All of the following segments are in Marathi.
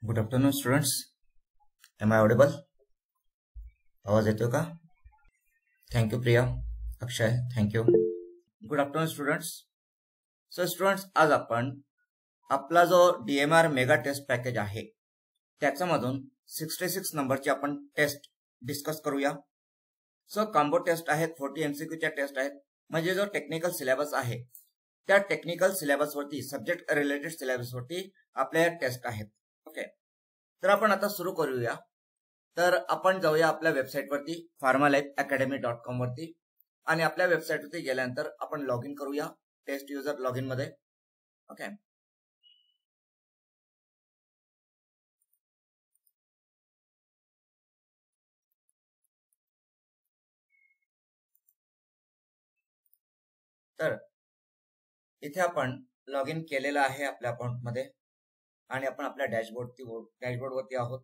Good afternoon students. Am I audible? आवाज येतोय का? Thank you Priya, Akshay, thank you. Good afternoon students. So students, आज आपण आपला जो DMR मेगा टेस्ट पॅकेज आहे त्याच्यामधून 66 नंबरची आपण टेस्ट डिस्कस करूया. सो कॉम्बो टेस्ट आहेत, 40 MCQच्या टेस्ट आहेत. म्हणजे जो टेक्निकल सिलेबस आहे त्या टेक्निकल सिलेबसवरती, सब्जेक्ट रिलेटेड सिलेबसवरती आपल्या टेस्ट आहेत. ओके, तर आपण आता सुरू करूया. तर आपण जाऊया आपल्या वेबसाईटवरती pharmalifeacademy.com वरती आणि आपल्या वेबसाईटवरती गेल्यानंतर आपण लॉग इन करूया टेस्ट युजर लॉग इन मध्ये. ओके, तर इथे आपण लॉग इन केलेलं आहे आपल्या अकाउंट मध्ये आणि आपण आपल्या डॅशबोर्डवरती आहोत.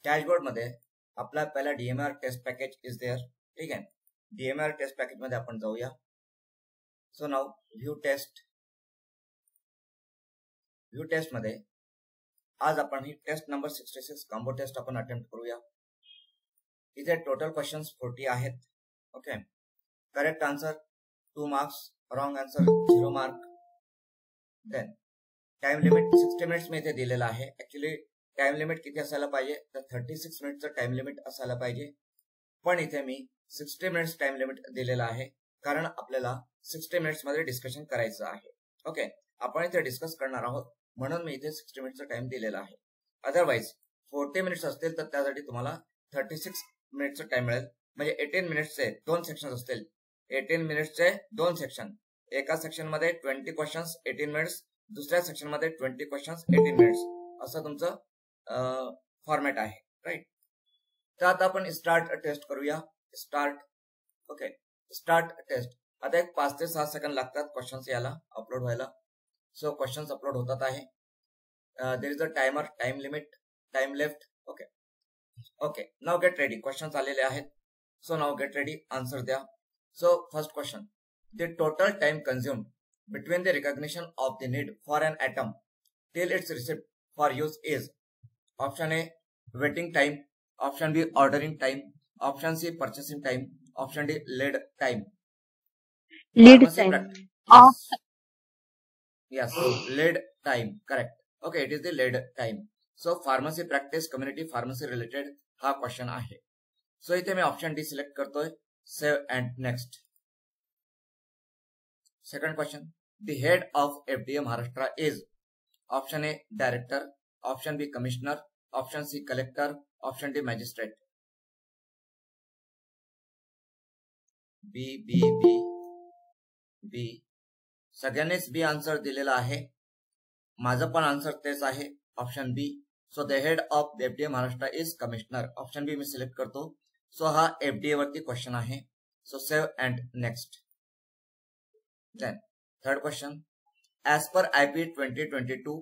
डॅशबोर्ड मध्ये आपला पहिला DMR test package is there. ठीक आहे, DMR टेस्ट पॅकेज मध्ये आपण जाऊया. सो नाव व्ह्यू टेस्ट मध्ये आज आपण ही टेस्ट नंबर 66 कॉम्बो टेस्ट आपण अटेम्प्ट करूया. इथे टोटल क्वेश्चन्स 40 आहेत. Okay, correct answer 2 marks, wrong answer 0 mark. Then time limit 60 minutes मी इथे दिलेला आहे. ऍक्च्युली टाइम लिमिट किती असायला पाहिजे तर 36 मिनिटचं टाइम लिमिट असायला पाहिजे, पण इथे मी 60 मिनिट्स टाइम लिमिट दिलेला आहे कारण आपल्याला 60 मिनिट्स मध्ये डिस्कशन करायचं आहे. ओके, आपण इथे डिस्कस करणार आहोत म्हणून मी इथे 60 मिनिटचा टाइम दिलेला आहे. अदरवाईज 40 मिनिट्स असतील तर त्यासाठी तुम्हाला 36 मिनिटचा टाइम मिळेल. म्हणजे 18 मिनिट्सचे 2 सेक्शन असतील. 18 मिनिट्सचे 2 सेक्शन, एका सेक्शन मध्ये 20 क्वेश्चन्स 18 मिनिट्स, दुसऱ्या सेक्शन मध्ये 20 क्वेश्चन्स 18 मिनिट्स, असं तुमचं फॉर्मॅट आहे. राईट, तर आता आपण स्टार्ट टेस्ट करूया. Okay, start test. आता एक 5 ते 6 सेकंड लागतात क्वेश्चन्स याला अपलोड व्हायला. सो क्वेश्चन्स अपलोड होतात आहे. There is a timer, time limit, time left. Okay, now get ready. Questions आलेले आहेत. So now get ready, answer द्या. So first question, the total time consumed between the recognition of the need for an item till its receipt for use is. Option A waiting time, option B ordering time, option C purchasing time, option D lead time. Lead time. Yes, lead time, correct. Okay, it is the lead time. So pharmacy practice, community pharmacy related हा क्वेश्चन आहे. सो इथे मी ऑप्शन डी सिलेक्ट करतोय. Save and next. Second question, the head of FDA Maharashtra is. Option A director, option B commissioner, option C collector, option D magistrate. B B B B. सगळ्यांनीच बी आन्सर दिलेला आहे. माझं पण आन्सर तेच आहे, option B. So the head of FDA Maharashtra is commissioner. Option B मी सिलेक्ट करतो. सो हा FDA वरती क्वेश्चन आहे. So save and next. Then third question, as per IP 2022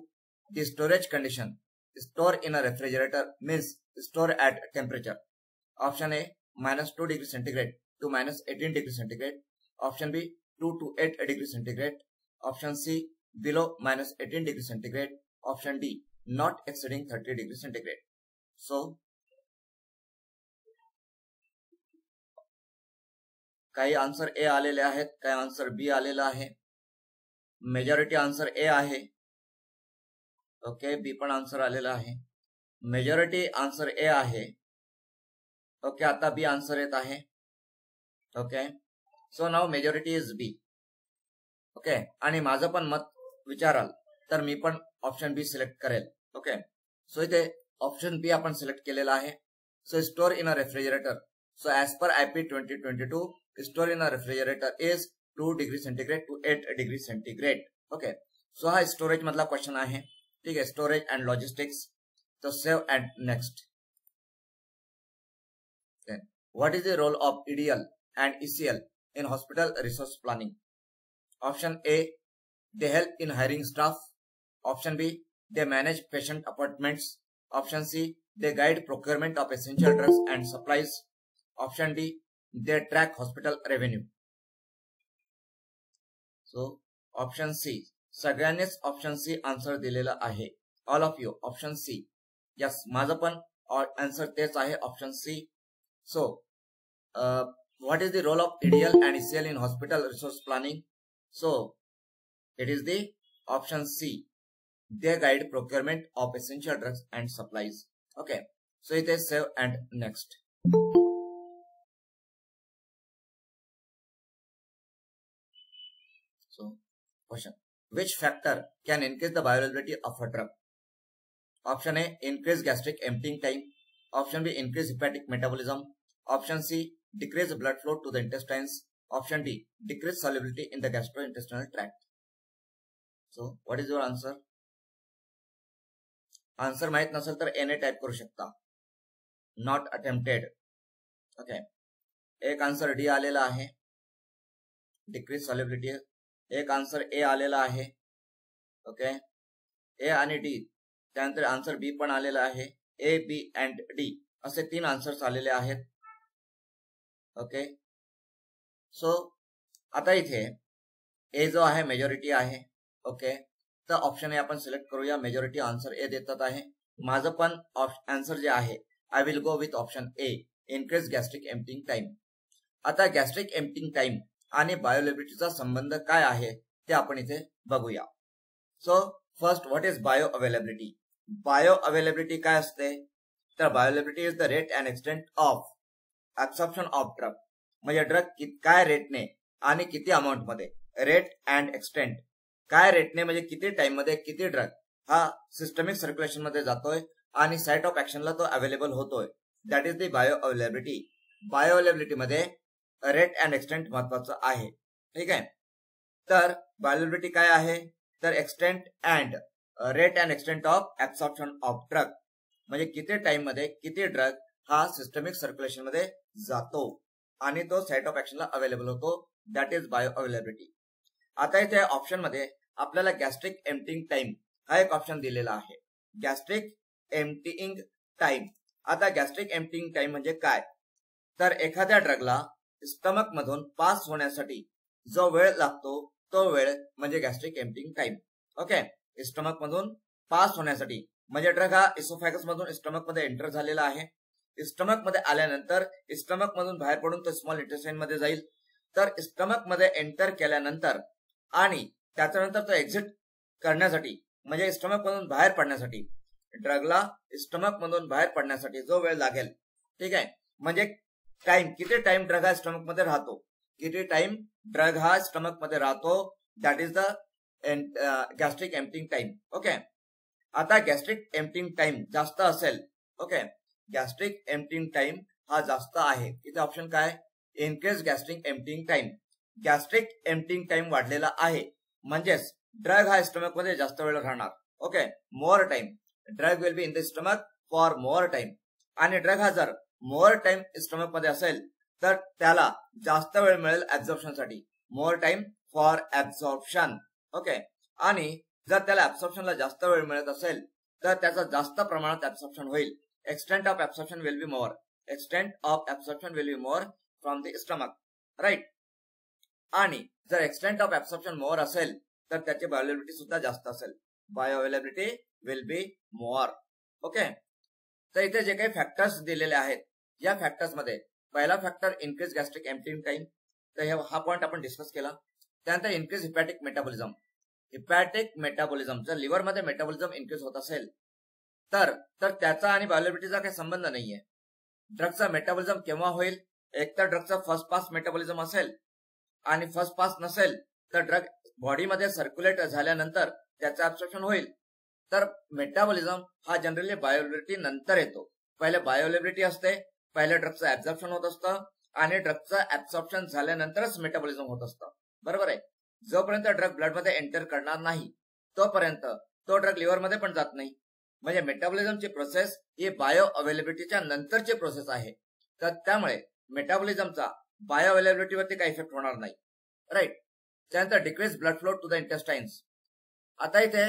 the storage condition store in a refrigerator means store at temperature. Option A -2 degree centigrade to -18 degree centigrade, option B 2 to 8 degree centigrade, option C below -18 degree centigrade, option D not exceeding 30 degree centigrade. So काही आन्सर ए आलेले आहेत, काही आन्सर बी आलेला आहे. मेजॉरिटी आन्सर ए आहे. ओके, बी पण आन्सर आलेला आहे. मेजॉरिटी आन्सर ए आहे. ओके, आता बी आन्सर येत आहे. Okay, so now majority is B. Okay, आणि माझं पण मत विचाराल तर मी पण ऑप्शन बी सिलेक्ट करेल. ओके, सो इथे ऑप्शन बी आपण सिलेक्ट केलेला आहे. So store in a refrigerator. So as per IP 2022 store in a refrigerator is 2 degree centigrade to 8 degree centigrade. Okay, so हा स्टोरेज मधला क्वेश्चन आहे. ठीक आहे, storage and logistics. So save and next. Then what is the role of EDL and ECL in hospital resource planning. Option A, they help in hiring staff. Option B, they manage patient appointments. Option C, they guide procurement of essential drugs and supplies. Option D, they track hospital revenue. So option C. सगळ्यांनीच ऑप्शन सी आन्सर दिलेला आहे. All of you option C yes, माझं पण आन्सर तेच आहे, option C. So what is the role of EDL and ECL in hospital resource planning? So it is the option C. They guide procurement of essential drugs and supplies. Okay, so इथे save and next. So, question. Which factor can increase the bioavailability of a drug? Option A, increase gastric emptying time. Option B, increase hepatic metabolism. Option C, decrease blood flow to the intestines. Option D, decrease solubility in the gastrointestinal tract. So, what is your answer? Answer माहित नसेल तर A ने टाइप करू शकता. Not attempted. Okay. एक आन्सर D आलेला आहे, decrease solubility. एक आन्सर ए आलेला आहे. ओके, ए आणि डी. त्यानंतर आन्सर बी पण आलेला आहे. ए, बी अँड डी असे 3 आन्सर्स आलेले आहेत. ओके, सो आता इथे ए जो आहे मेजॉरिटी आहे. ओके, तर ऑप्शन ए आपण सिलेक्ट करूया. मेजॉरिटी आन्सर ए देतात आहे. माझं पण आन्सर जे आहे I will go with option A, increase gastric emptying time. आता गॅस्ट्रिक एम्प्टिंग टाइम आणि बायोअवेलेबिलिटीचा संबंध काय आहे ते आपण इथे बघूया. So first, what is bio availability? Bio availability काय असते? तर bioavailability is the rate and extent of absorption of drug. म्हणजे ड्रग काय रेटने आणि किती अमाऊंट मध्ये. रेट अँड एक्सटेंट, काय रेटने म्हणजे किती टाइम मध्ये किती ड्रग हा सिस्टमिक सर्क्युलेशन मध्ये जातोय आणि साइट ऑफ ऍक्शनला तो अवेलेबल होतोय. That is the bio availability. Bio availability मध्ये रेट अँड एक्सटेंट महत्वाचं आहे. ठीक आहे, तर बायोअवेलेबिलिटी काय आहे? तर extent and rate and extent of absorption of drug, म्हणजे किती टाइम मध्ये किती ड्रग हा सिस्टमिक सर्क्युलेशन मध्ये जातो आणि तो साइट ऑफ ऍक्शनला अवेलेबल होतो. That is bio availability. आता इथे ऑप्शन मध्ये आपल्याला गॅस्ट्रिक एम्प्टिंग टाइम हा एक ऑप्शन दिलेला आहे. Gastric emptying time. आता गॅस्ट्रिक एम्प्टिंग टाइम म्हणजे काय? तर एखाद्या ड्रगला स्टमक मधून पास होण्यासाठी जो वेळ लागतो तो वेळ म्हणजे gastric emptying time. Okay, stomach मधून पास होण्यासाठी म्हणजे ड्रग हा इसोफॅगस मधून स्टमक मध्ये एंटर झालेला आहे. स्टमक मध्ये आल्यानंतर स्टमक मधून बाहेर पडून तो स्मॉल इंटेस्टाइन मध्ये जाईल. तर स्टमक मध्ये एंटर केल्यानंतर आणि त्याच्यानंतर तो एक्झिट करण्यासाठी म्हणजे स्टमक मधून बाहेर पडण्यासाठी, ड्रगला स्टमक मधून बाहेर पडण्यासाठी जो वेळ लागेल, ठीक आहे, म्हणजे टाइम, किती टाइम ड्रग हा स्टमक मध्ये राहतो, किती टाइम ड्रग हा स्टमक मध्ये राहतो, that is the gastric emptying time. Okay, आता गॅस्ट्रिक एम्प्टिंग टाइम जास्त असेल, ओके, गॅस्ट्रिक एम्प्टिंग टाइम हा जास्त आहे. इथे ऑप्शन काय? Increase gastric emptying time. Gastric emptying time वाढलेला आहे म्हणजेच ड्रग हा स्टमक मध्ये जास्त वेळ राहणार. Okay, more time, drug will be in the stomach for more time. आणि ड्रग हा जर मोर टाइम स्टमक मध्ये असेल तर त्याला जास्त वेळ मिळेल ऍब्झॉर्प्शन साठी. More time for absorption. Okay, आणि जर त्याला ऍब्झॉर्प्शनला जास्त वेळ मिळत असेल तर त्याचा जास्त प्रमाणात ऍब्झॉर्प्शन होईल. Extent of absorption will be more. Extent of absorption will be more from the stomach, right. आणि जर एक्सटेंट ऑफ ऍब्झॉर्प्शन मोर असेल तर त्याची बायोअवेलेबिलिटी सुद्धा जास्त असेल. Bioavailability will be more. Okay, तर इथे जे काही फॅक्टर्स दिलेले आहेत या फॅक्टर्स मध्ये पहिला factor increase gastric emptying time, तर हा पॉईंट आपण डिस्कस केला. त्यानंतर इनक्रीज हिपॅटिक मेटाबॉलिझम. हिपॅटिक मेटाबॉलिझम, जर लिव्हर मध्ये मेटाबॉलिझम इनक्रीज होत असेल तर त्याचा आणि बायोअवेलेबिलिटीचा काही संबंध नाहीये. ड्रगचा मेटाबॉलिझम केव्हा होईल? एक तर ड्रगचा फर्स्ट पास मेटाबॉलिझम असेल आणि फर्स्ट पास नसेल तर ड्रग बॉडीमध्ये सर्क्युलेट झाल्यानंतर त्याचं ऍब्सॉर्प्शन होईल. तर मेटाबॉलिझम हा जनरली बायोअवेलेबिलिटी नंतर येतो. पहिले बायोअवेलेबिलिटी असते, पहिले ड्रगचं ऍब्सॉर्प्शन होत असतं आणि ड्रगचं ऍब्सॉर्प्शन झाल्यानंतरच मेटाबॉलिझम होत असतं. बरोबर आहे. जोपर्यंत ड्रग ब्लडमध्ये एंटर करणार नाही तोपर्यंत तो ड्रग लिव्हरमध्ये पण जात नाही. म्हणजे मेटाबॉलिझमची प्रोसेस ही बायो अवेलेबिलिटीच्या नंतरची प्रोसेस आहे. तर त्यामुळे मेटाबॉलिझमचा बायो अवेलेबिलिटीवरती काही इफेक्ट होणार नाही, राईट. त्यानंतर decrease blood flow to the intestines. आता इथे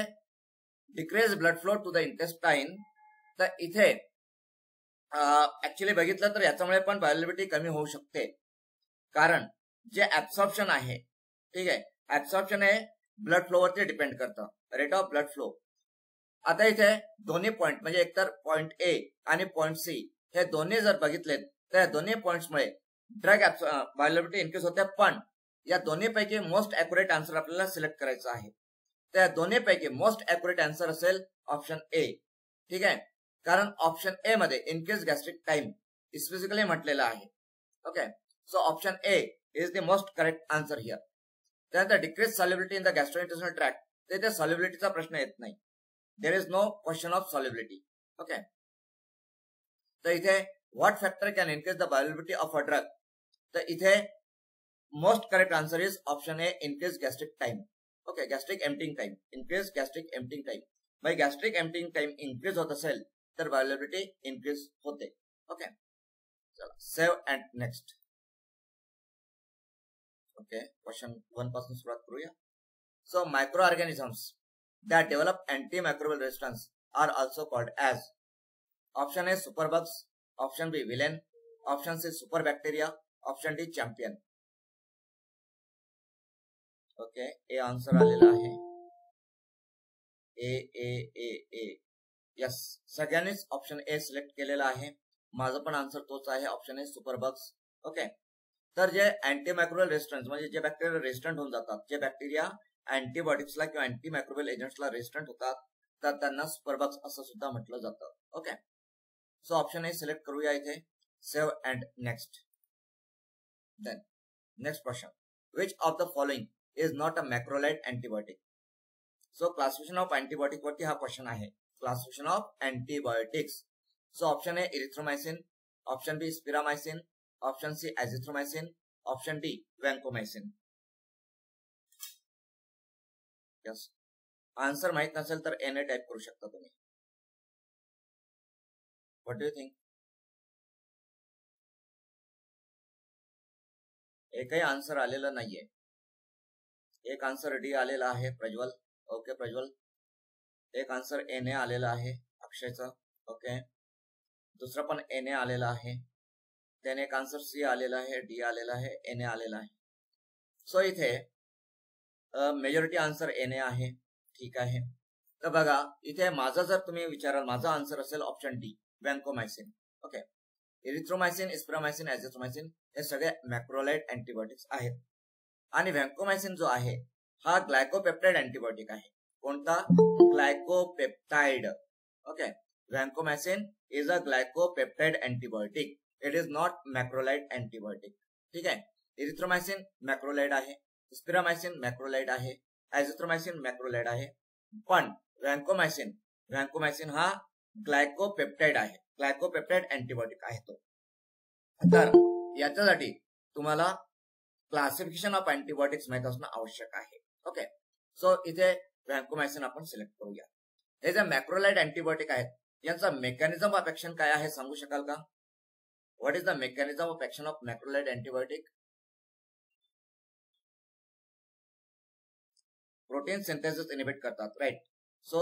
decrease blood flow to the intestine, तर इथे ऍक्च्युअली बघितलं तर याच्यामुळे पण बायोअवेलेबिलिटी कमी होऊ शकते. कारण जे ऍब्सॉर्प्शन आहे, ठीक आहे, ऍब्सॉर्प्शन हे ब्लड फ्लो वरती डिपेंड करतं, रेट ऑफ ब्लड फ्लो. आता इथे दोन्ही पॉइंट म्हणजे एकतर पॉइंट ए आणि पॉइंट सी हे दोन्ही जर बघितले तर या दोन्ही पॉइंट्समुळे ड्रग बायोअवेलेबिलिटी इन्क्रीज होते, पण या दोन्ही पैकी मोस्ट अॅक्युरेट आन्सर आपल्याला सिलेक्ट करायचं आहे. तर या दोन्ही पैकी मोस्ट अॅक्युरेट आन्सर असेल ऑप्शन ए. ठीक आहे, कारण ऑप्शन ए मध्ये इनक्रीज गॅस्ट्रिक टाइम स्पेसिफिकली म्हटलेलं आहे. Okay, so option A is the most correct answer here. त्यानंतर decrease solubility in the gastrointestinal tract, तिथे सॉल्युबिलिटीचा प्रश्न येत नाही. There is no question of solubility. Okay, तर इथे what factor can increase the bioavailability of a drug, तर इथे most correct answer is option A, increase gastric time. Okay, gastric emptying time, increase gastric emptying time. By gastric emptying time increase होत असेल तर बायोअवेलेबिलिटी इनक्रीज होते. ओके, चला save and next. Okay, question 1 पासून सुरुवात करूया. So micro organisms that develop antimicrobial resistance are also called as. Option A superbugs, option B villain, option C superbacteria, option D champion. Okay, A answer आलेला आहे. A A A A yes, सगळ्यांनीच ऑप्शन ए सिलेक्ट केलेला आहे. माझं पण आन्सर तोच आहे, ऑप्शन ए सुपरबग्स. ओके, तर जे अँटीमायक्रोबियल रेजिस्टन्स म्हणजे जे बॅक्टेरिया रेजिस्टंट होऊन जातात, जे बॅक्टेरिया अँटीबायोटिक्सला किंवा अँटीमायक्रोबियल एजंट्सला रेजिस्टंट होतात, तर त्यांना सुपरबग्स असं सुद्धा म्हटलं जातं. Okay, so option A select करूया इथे. Save and next. Then next question, which of the following is not a macrolide antibiotic. So classification of antibiotic वरती हा क्वेश्चन आहे. Classification of antibiotics. So option A erythromycin, option B spiramycin, option C azithromycin, option D vancomycin. Yes, answer माहित नसेल तर एन ए टाइप करू शकता तुम्ही. What do you think? एकही आन्सर आलेला नाहीये. एक आन्सर डी आलेला आहे प्रज्वल. ओके प्रज्वल. एक आन्सर एन ए आलेला आहे अक्षयचा. ओके, दुसरा पण एन ए आलेला आहे. त्याने एक आन्सर सी आलेला आहे, डी आलेला आहे, एन ए आलेला आहे. सो इथे मेजॉरिटी आन्सर एन ए आहे. ठीक आहे, तर बघा इथे माझा जर तुम्ही विचाराल, माझा आन्सर असेल ऑप्शन डी वॅन्कोमायसिन. ओके, इरिथ्रोमायसिन, स्पिरामायसिन, एझिथ्रोमायसिन हे सगळे मॅक्रोलाइड अँटीबायोटिक्स आहेत. आणि वॅन्कोमायसिन जो आहे हा ग्लायकोपेप्टाइड अँटीबायोटिक आहे. कोणता? Glycopeptide. Okay, vancomycin is a glycopeptide antibiotic. It is not macrolide antibiotic. ठीक आहे, इरिथ्रोमायसिन मॅक्रोलाइड आहे, स्पिरामायसिन मॅक्रोलाइड आहे, एझिथ्रोमायसिन मॅक्रोलाइड आहे, पण वॅन्कोमायसिन हा ग्लायकोपेप्टाइड आहे. ग्लायकोपेप्टाइड अँटीबायोटिक आहे तो. तर याच्यासाठी तुम्हाला क्लासिफिकेशन ऑफ अँटीबायोटिक्स माहित असणं आवश्यक आहे. ओके, सो इथे वॅन्कोमायसिन आपण सिलेक्ट करूया. हे जे मॅक्रोलाइड अँटीबायोटिक आहेत यांचा मेकॅनिझम ऑफ ऍक्शन काय आहे सांगू शकाल का? What is the mechanism of action of macrolide antibiotic? Protein synthesis inhibit करतात, right. So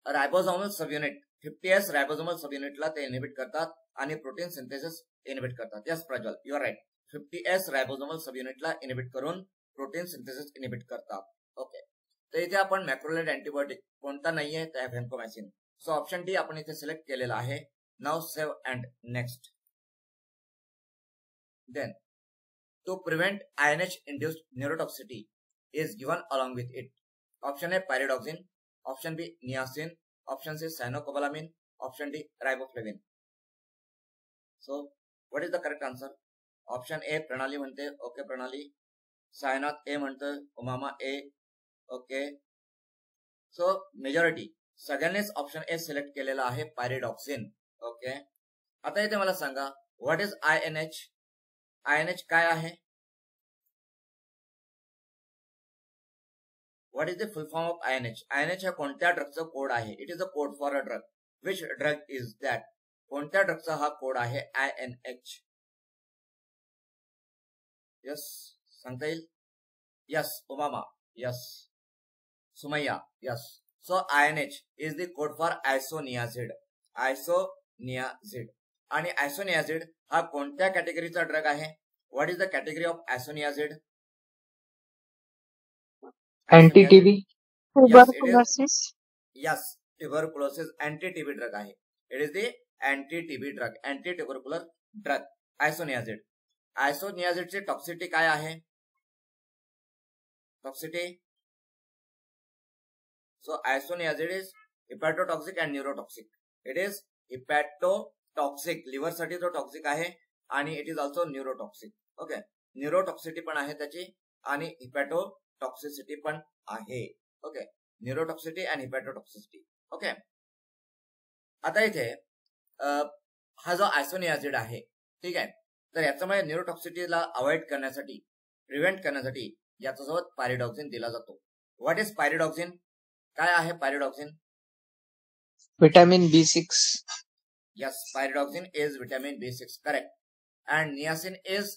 ribosomal subunit 50S ribosomal सबयुनिटला ते इनिबिट करतात आणि प्रोटीन सिंथेसिस इनिबिट करतात. Yes Prajwal, you are right. 50S ribosomal सबयुनिटला इनिबिट करून प्रोटीन सिंथेसिस इनिबिट करतात. ओके, तर इथे आपण मॅक्रोलाइड अँटीबायोटिक कोणता नाहीये त्या वॅन्कोमायसिन. सो ऑप्शन डी आपण इथे सिलेक्ट केलेला आहे. Now save and next. Then to prevent INH induced neurotoxicity is given along with it. Option A pyridoxine, option B niacin, option C cyanocobalamin, option D riboflavin. So what is the correct answer? Option A प्रणाली म्हणते. ओके प्रणाली. सायनाथ ए म्हणते, उमामा ए. ओके, सो मेजॉरिटी सगळ्यांनीच ऑप्शन ए सिलेक्ट केलेला आहे, पायरिडॉक्सिन. ओके, आता इथे मला सांगा व्हॉट इज INH? INH काय आहे? What is the full form of INH? INH हा कोणत्या ड्रगचा कोड आहे? It is a code for a drug. Which drug is that? कोणत्या ड्रगचा हा कोड आहे INH? यस, सांगता येईल? Yes Umama, yes Sumaiya, yes. So INH is the code for isoniazid. Isoniazid. आणि आयसोनियाझिड हा कोणत्या कॅटेगरीचा ड्रग आहे? What is the category of isoniazid? Anti-TB. Tuberculosis. Yes, tuberculosis anti TB drug आहे. It is the anti TB drug, anti tubercular drug. Isoniazid. आयसोनियाझिडची टॉक्सिटी काय आहे? Toxicity. So isoniazid is hepatotoxic and neurotoxic. It is hepatotoxic, liver साठी तो टॉक्सिक आहे आणि it is also neurotoxic. Okay, neurotoxicity पण आहे त्याची आणि हिपॅटोटॉक्सिसिटी पण आहे. Okay, neurotoxicity and hepatotoxicity. Okay, आता इथे हा जो आयसोनियाझिड आहे, ठीक आहे, तर याच्यामुळे न्यूरोटॉक्सिटीला अवॉइड करण्यासाठी, प्रिव्हेंट करण्यासाठी याच्यासोबत पायरिडॉक्सिन दिला जातो. What is pyridoxine? काय आहे pyridoxine? Vitamin B6. Yes, pyridoxine is vitamin B6, correct. And niacin is,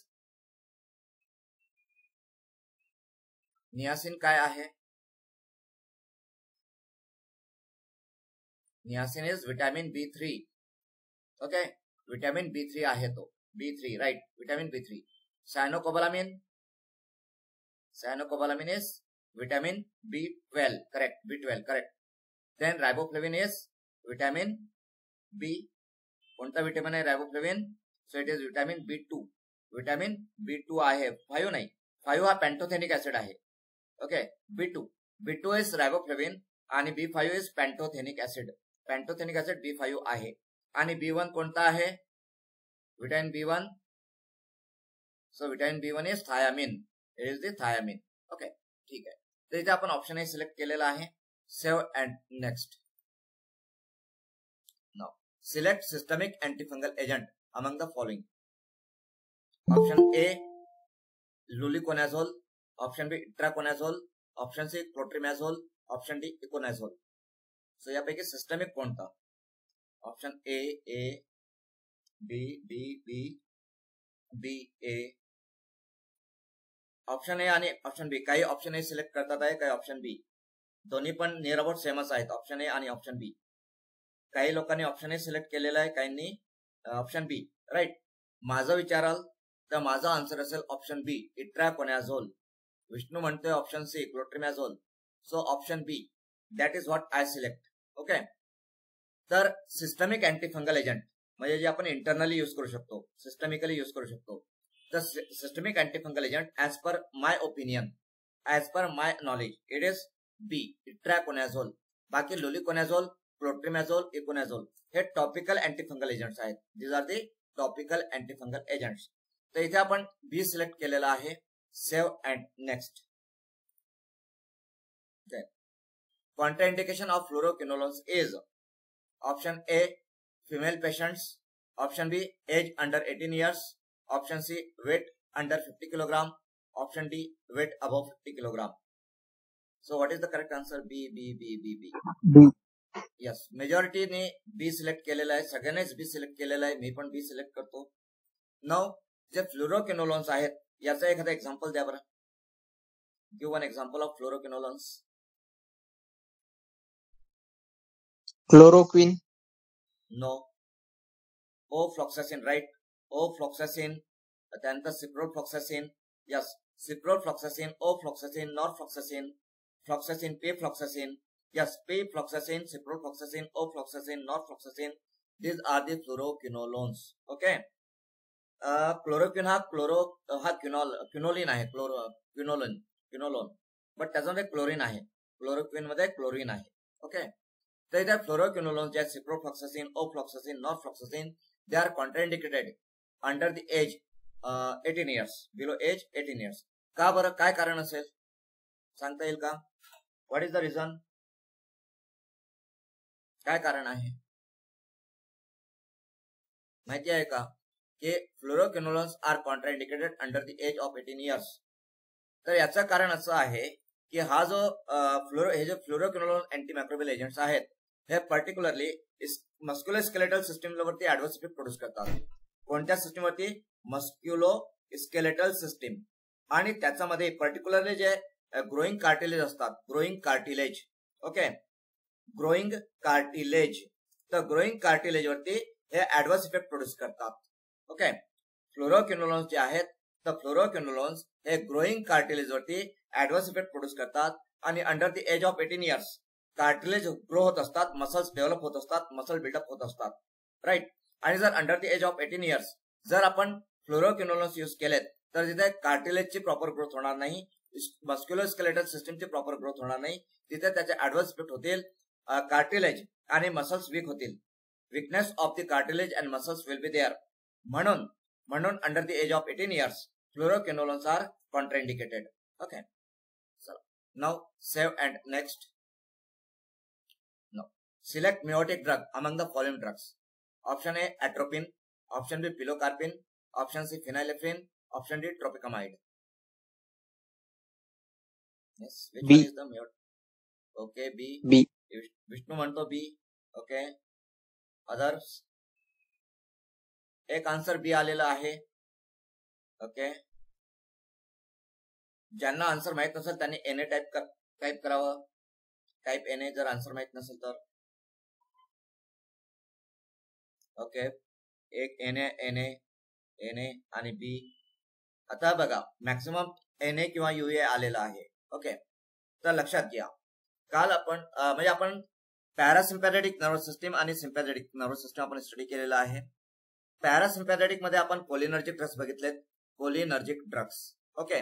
niacin काय आहे? Niacin is vitamin B3. Okay, vitamin B3 आहे तो, B3, right, vitamin B3. Cyanocobalamin, cyanocobalamin is vitamin B12, correct, B12, correct. Then riboflavin is vitamin B. कोणता विटामिन आहे riboflavin? So it is vitamin B2. Vitamin B2 आहे, 5 नाही. 5 हा पॅन्टोथेनिक ऍसिड आहे. ओके, B2 इज रायबोफ्लेविन आणि B5 is pantothenic acid. Pantothenic acid B5 आहे. आणि B1 कोणता आहे? Vitamin B1. So vitamin B1 is thiamine. It is the thiamine. Okay, ठीक आहे. तर इथे आपण ऑप्शन ए सिलेक्ट केलेला आहे. Save and next. Select systemic antifungal agent among the following. Option A, luliconazole. Option B, itraconazole. Option C, clotrimazole. Option D, iconazole. So यापैकी सिस्टमिक कोणता? Option A, B, A. Option A आणि ऑप्शन बी. काही ऑप्शन ए सिलेक्ट करतात आहे, काही ऑप्शन बी. दोन्ही पण नियर अबाउट सेमच आहेत, ऑप्शन ए आणि ऑप्शन बी. काही लोकांनी ऑप्शन ए सिलेक्ट केलेला आहे, काहींनी ऑप्शन बी, राईट. माझं विचाराल तर माझा आन्सर असेल ऑप्शन बी, इट्राकोनॅझोल. विष्णू म्हणतोय option C, clotrimazole. So option B, that is what I select. Okay, तर सिस्टमिक अँटीफंगल एजंट म्हणजे जे आपण इंटरनली यूज करू शकतो, सिस्टमिकली यूज करू शकतो. तर systemic antifungal agent as per my opinion, as per my knowledge, it is B, itraconazole. बाकी लोलिकोनॅझोल, क्लोट्रिमॅझोल, इकोनॅझोल हे टॉपिकल अँटीफंगल एजंट्स आहेत. This are the topical antifungal agents. तर इथे आपण बी सिलेक्ट केलेला आहे. Save and next. Contraindication of fluoroquinolones is option A, female patients. Option B, age under 18 years. Option C, weight under 50 kilogram. Option D, weight above 50 kilogram. So what is the correct answer? B, B, B, B, B. Yes, मेजॉरिटीने बी सिलेक्ट केलेला आहे, सगळ्यांनीच बी सिलेक्ट केलेला आहे. मी पण बी सिलेक्ट करतो. नाउ जे फ्लोरोक्विनोलोन्स आहेत याचा एखादा एक्झाम्पल द्या बरं. Give one example of fluoroquinolones. Chloroquine. No. Ofloxacin, right. Ofloxacin. त्यानंतर ciprofloxacin. Yes, ciprofloxacin, ofloxacin, norfloxacin, floxacin, pefloxacin. Yes, pefloxacin, ciprofloxacin, ofloxacin, norfloxacin. These are the fluoroquinolones. Okay. Chloroquine हा क्विनोलिन आहे, क्विनोलोन. बट त्याच्यामध्ये क्लोरीन आहे. क्लोरोक्विन मध्ये क्लोरीन आहे. ओके, तर इथे फ्लोरोक्विनोलोन्स जे आहेत, ciprofloxacin, ofloxacin, norfloxacin, they are contraindicated under the age 18 years, below age 18 years. का बरं, काय कारण असेल सांगता येईल का? What is the reason? काय कारण आहे माहिती आहे का? की fluoroquinolones are contraindicated under the age of 18 years. तर याचं कारण असं आहे की हा जो हे जे फ्लोरोक्विनोलोन अँटीमायक्रोबियल एजंट्स आहेत हे पर्टिक्युलरली मस्क्युलो स्केलेटल सिस्टीमवरती ऍडव्हर्स इफेक्ट प्रोड्यूस करतात. कोणत्या सिस्टीमवरती? मस्क्युलो स्केलेटल सिस्टीम. आणि त्याच्यामध्ये पर्टिक्युलरली जे ग्रोईंग कार्टिलेज असतात, growing cartilage. Okay, growing cartilage. तर ग्रोईंग कार्टिलेज वरती हे ऍडव्हर्स इफेक्ट प्रोड्यूस करतात. ओके, फ्लोरोक्विनोलोन्स जे आहेत तर फ्लोरोक्विनोलोन्स हे ग्रोईंग कार्टिलेज वरती ऍडव्हर्स इफेक्ट प्रोड्यूस करतात आणि under the age of 18 years cartilage grow होत असतात, मसल्स डेव्हलप होत असतात, मसल बिल्डअप होत असतात, राईट. आणि जर under the age of 18 years जर आपण फ्लोरोकिनोलन्स यूज केलेत तर तिथे कार्टिलेजची प्रॉपर ग्रोथ होणार नाही, मस्क्युलोस्केलेटल सिस्टमची प्रॉपर ग्रोथ होणार नाही, तिथे त्याचे ऍडव्हर्स इफेक्ट होतील, कार्टिलेज आणि मसल्स वीक होतील. Weakness of the cartilage and muscles will be there. म्हणून under the age of 18 years fluoroquinolones are contraindicated. Okay, now save and next. Select meiotic drug among the following drugs. Option A, atropine. Option B, pilocarpine. Option C, phenylephrine. Option D, tropicamide. Yes, which B. one is the meiotic? Okay, B. B. Vishnu म्हणतो B. Okay. Others? एक आन्सर B आलेला आहे. ओके, ज्यांना आन्सर माहित नसेल त्यांनी NA टाइप करावं. टाइप NA जर आन्सर माहित नसेल तर. ओके, एक NA आणि B. आता बघा मॅक्सिमम NA किंवा UA आलेला आहे. ओके, तर लक्षात घ्या, काल आपण पॅरासिम्पॅथेटिक नर्वस सिस्टीम आणि सिम्पॅथेटिक नर्वस सिस्टीम आपण स्टडी केलेला आहे. पॅरासिम्पॅथेटिक मध्ये आपण कोलिनर्जिक ड्रग्स बघितलेत, कोलिनर्जिक ड्रग्स. ओके,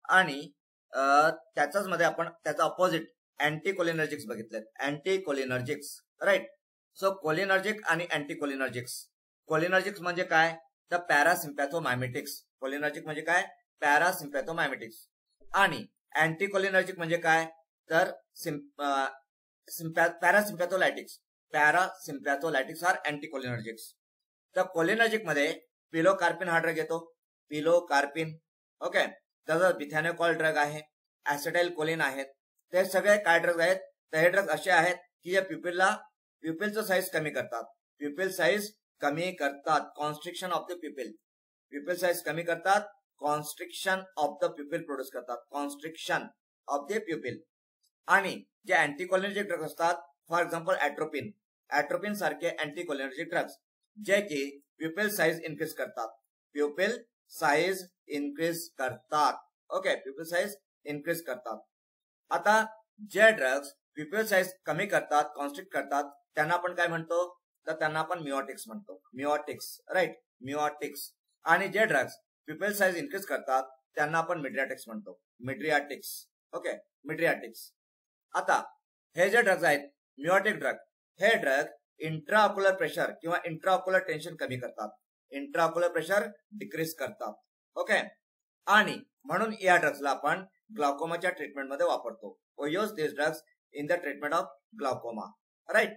आणि त्याच्याच मध्ये आपण त्याचा ऑपोजिट अँटी कोलिनर्जिक्स बघितलेत, anti cholinergics, right. So cholinergic आणि अँटी कोलिनर्जिक्स. कोलिनर्जिक्स म्हणजे काय तर पॅरासिम्पॅथोमायमेटिक्स. कोलिनर्जिक म्हणजे काय, पॅरासिम्पॅथोमायमेटिक्स. आणि अँटी कोलिनर्जिक म्हणजे काय तर पॅरासिम्पॅथोलायटिक्स. पॅरासिम्पॅथोलायटिक्स आर अँटी कोलिनर्जिक्स. तर कोलिनर्जिक मध्ये पिलोकार्पिन हा ड्रग येतो, पिलोकार्पिन. ओके, त्याचा बिथॅनोकॉल ड्रग आहे, ऍसिटाइल कोलिन आहेत. ते सगळे काय ड्रग आहेत तर हे ड्रग असे आहेत की जे प्युपिलचं साईज कमी करतात. प्युपिल साईज कमी करतात, constriction of the pupil. Pupil size कमी करतात, constriction of the pupil produce करतात, कॉन्स्ट्रिक्शन ऑफ द प्युपिल. आणि जे अँटीकोलिनर्जिक ड्रग्स असतात, फॉर एक्झाम्पल ऍट्रोपिन सारखे अँटीकोलिनर्जिक ड्रग्स जे की प्युपिल साईज इन्क्रीज करतात, प्युपिल साईज इन्क्रीज करतात. ओके, प्युपिल साईज इन्क्रीज करतात. आता जे ड्रग्स प्युपिल साईज कमी करतात, कॉन्स्ट्रिक्ट करतात, त्यांना आपण काय म्हणतो तर त्यांना आपण मिओटिक्स म्हणतो, मिओटिक्स, राईट, मिओटिक्स. आणि जे ड्रग्स प्युपिल साईज इन्क्रीज करतात त्यांना आपण मिड्रियाटिक्स म्हणतो, मिड्रियाटिक्स. ओके, मिड्रियाटिक्स. आता हे जे ड्रग्स आहेत मिओटिक ड्रग, हे ड्रग इंट्राऑक्युलर प्रेशर किंवा इंट्राऑक्युलर टेन्शन कमी करतात, इंट्राऑक्युलर प्रेशर डिक्रीज करतात. ओके, आणि म्हणून या ड्रग्सला आपण ग्लाउकोमाच्या ट्रीटमेंटमध्ये वापरतो. We use this drugs in the treatment of glaucoma, right.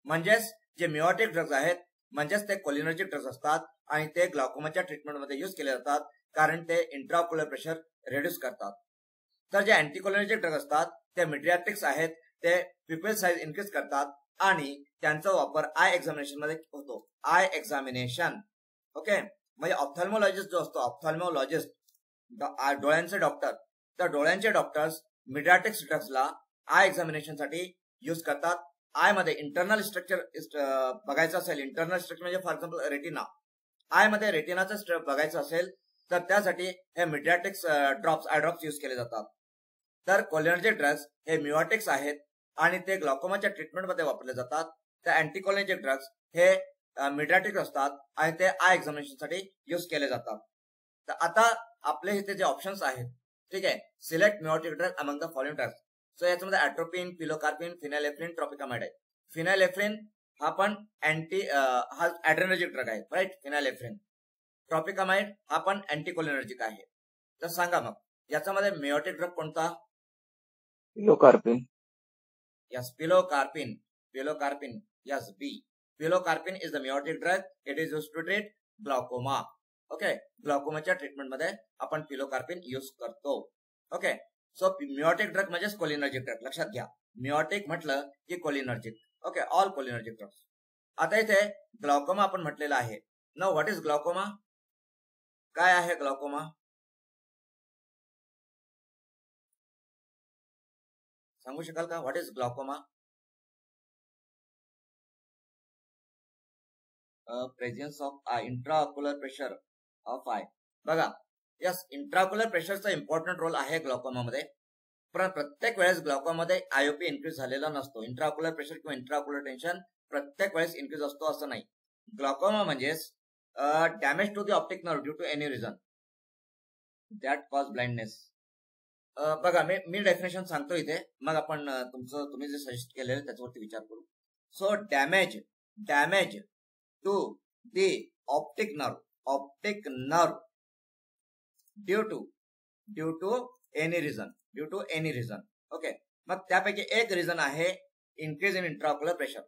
म्हणजेच जे मिओटिक ड्रग्स आहेत म्हणजेच ते कोलिनर्जिक ड्रग्स असतात आणि ते ग्लाउकोमाच्या ट्रीटमेंटमध्ये यूज केले जातात कारण ते इंट्राऑक्युलर प्रेशर रिड्यूस करतात. तर जे अँटीकोलिनर्जिक ड्रग असतात ते मिड्रियाटिक्स आहेत, ते प्युपिल साईज इन्क्रीज करतात आणि त्यांचा वापर आय एक्झामिनेशन मध्ये होतो, आय एक्झामिनेशन. ओके, म्हणजे ऑप्थॅल्मोलॉजिस्ट जो असतो, ऑप्थॅल्मोलॉजिस्ट डोळ्यांचे डॉक्टर, तर डोळ्यांचे डॉक्टर्स मिड्रियाटिक्स ड्रग्सला आय एक्झामिनेशन साठी यूज करतात. आय मध्ये इंटरनल स्ट्रक्चर बघायचं असेल, इंटरनल स्ट्रक्चर म्हणजे फॉर एक्झाम्पल रेटिना, आय मध्ये रेटिनाचं स्ट्रक्चर बघायचं असेल तर त्यासाठी हे मिड्रियाटिक्स ड्रॉप्स, आय ड्रॉप्स यूज केले जातात. तर कोलिनर्जिक ड्रग्स हे मिओटिक्स आहेत आणि ते ग्लाउकोमाच्या ट्रीटमेंटमध्ये वापरले जातात. तर अँटीकोलिनर्जिक ड्रग्स हे मिड्रियाटिक्स असतात आणि ते आय एक्झामिनेशन साठी यूज केले जातात. तर आता आपले इथे जे ऑप्शन्स आहेत, ठीक आहे, select miotic drug among the following drugs. So याच्यामध्ये ऍट्रोपिन, पिलोकार्पिन, फिनाइलेफ्रिन, ट्रॉपिकामाइड आहे. फिनाइलेफ्रिन हा पण हा ऍड्रेनर्जिक ड्रग आहे, राईट, फिनाइलेफ्रिन. ट्रॉपिकामाइड हा पण अँटीकोलिनर्जिक आहे. तर सांगा मग याच्यामध्ये मिओटिक ड्रग कोणता? Pilocarpine. Yes, pilocarpine. Pilocarpine. Yes, B. Pilocarpine is the meiotic drug. It is used to treat glaucoma. Okay. ग्लाउकोमाच्या ट्रीटमेंट मध्ये आपण पिलोकार्पिन यूज करतो. ओके, सो मिओटिक ड्रग म्हणजेच कोलिनर्जिक ड्रग. लक्षात घ्या, मिओटिक म्हटलं की cholinergic. Okay, all cholinergic drugs. आता इथे ग्लाउकोमा आपण म्हटलेला आहे. Now what is glaucoma? काय आहे ग्लाउकोमा? सांगू शकाल का what is glaucoma? Presence of intraocular pressure of eye. बघा, यस, इंट्राऑक्युलर प्रेशरचा इम्पॉर्टंट रोल आहे ग्लाउकोमा मध्ये. पण प्रत्येक वेळेस ग्लॉकोमामध्ये आयओपी इन्क्रीज झालेला नसतो. इंट्राऑक्युलर प्रेशर किंवा इंट्राऑक्युलर टेन्शन प्रत्येक वेळेस इन्क्रीज असतो असं नाही. ग्लॉकोमा म्हणजेच damage to the optic nerve due to any reason that cause blindness. बघा मी डेफिनेशन सांगतो इथे, मग आपण तुम्ही जे सजेस्ट केलेलं त्याच्यावरती विचार करू. So damage to the optic nerve due to any reason. Okay, मग त्यापैकी एक रिझन आहे इन्क्रीज इन इंट्राऑक्युलर प्रेशर.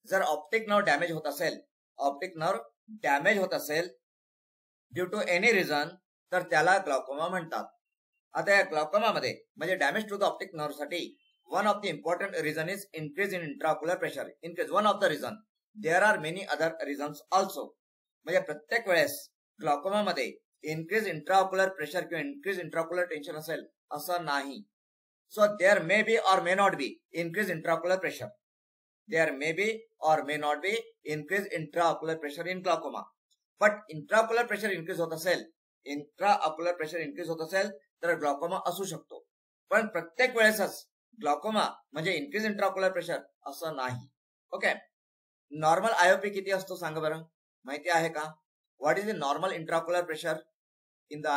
जर ऑप्टिक नर्व डॅमेज होत असेल ड्यू टू एनी रिझन तर त्याला ग्लॉकोमा म्हणतात. आता या ग्लॉकोमामध्ये म्हणजे damage to the optic nerve साठी one of the important reason is increase in intraocular pressure. One of the reason. There are many other reasons also. म्हणजे प्रत्येक वेळेस ग्लॉकोमामध्ये इन्क्रीज इंट्राऑक्युलर प्रेशर किंवा इन्क्रीज इंट्राऑक्युलर टेन्शन असेल असं नाही. So there may be or may not be increase intraocular pressure. There may be or may not be increase intraocular pressure in glaucoma. But intraocular pressure increase होत असेल तर ग्लॉकोमा असू शकतो. पण प्रत्येक वेळेसच ग्लॉकोमा म्हणजे इन्क्रीज इंट्राऑक्युलर प्रेशर असं नाही. ओके, नॉर्मल आयओपी किती असतो सांगा बरं, माहिती आहे का? What is the normal intraocular pressure in the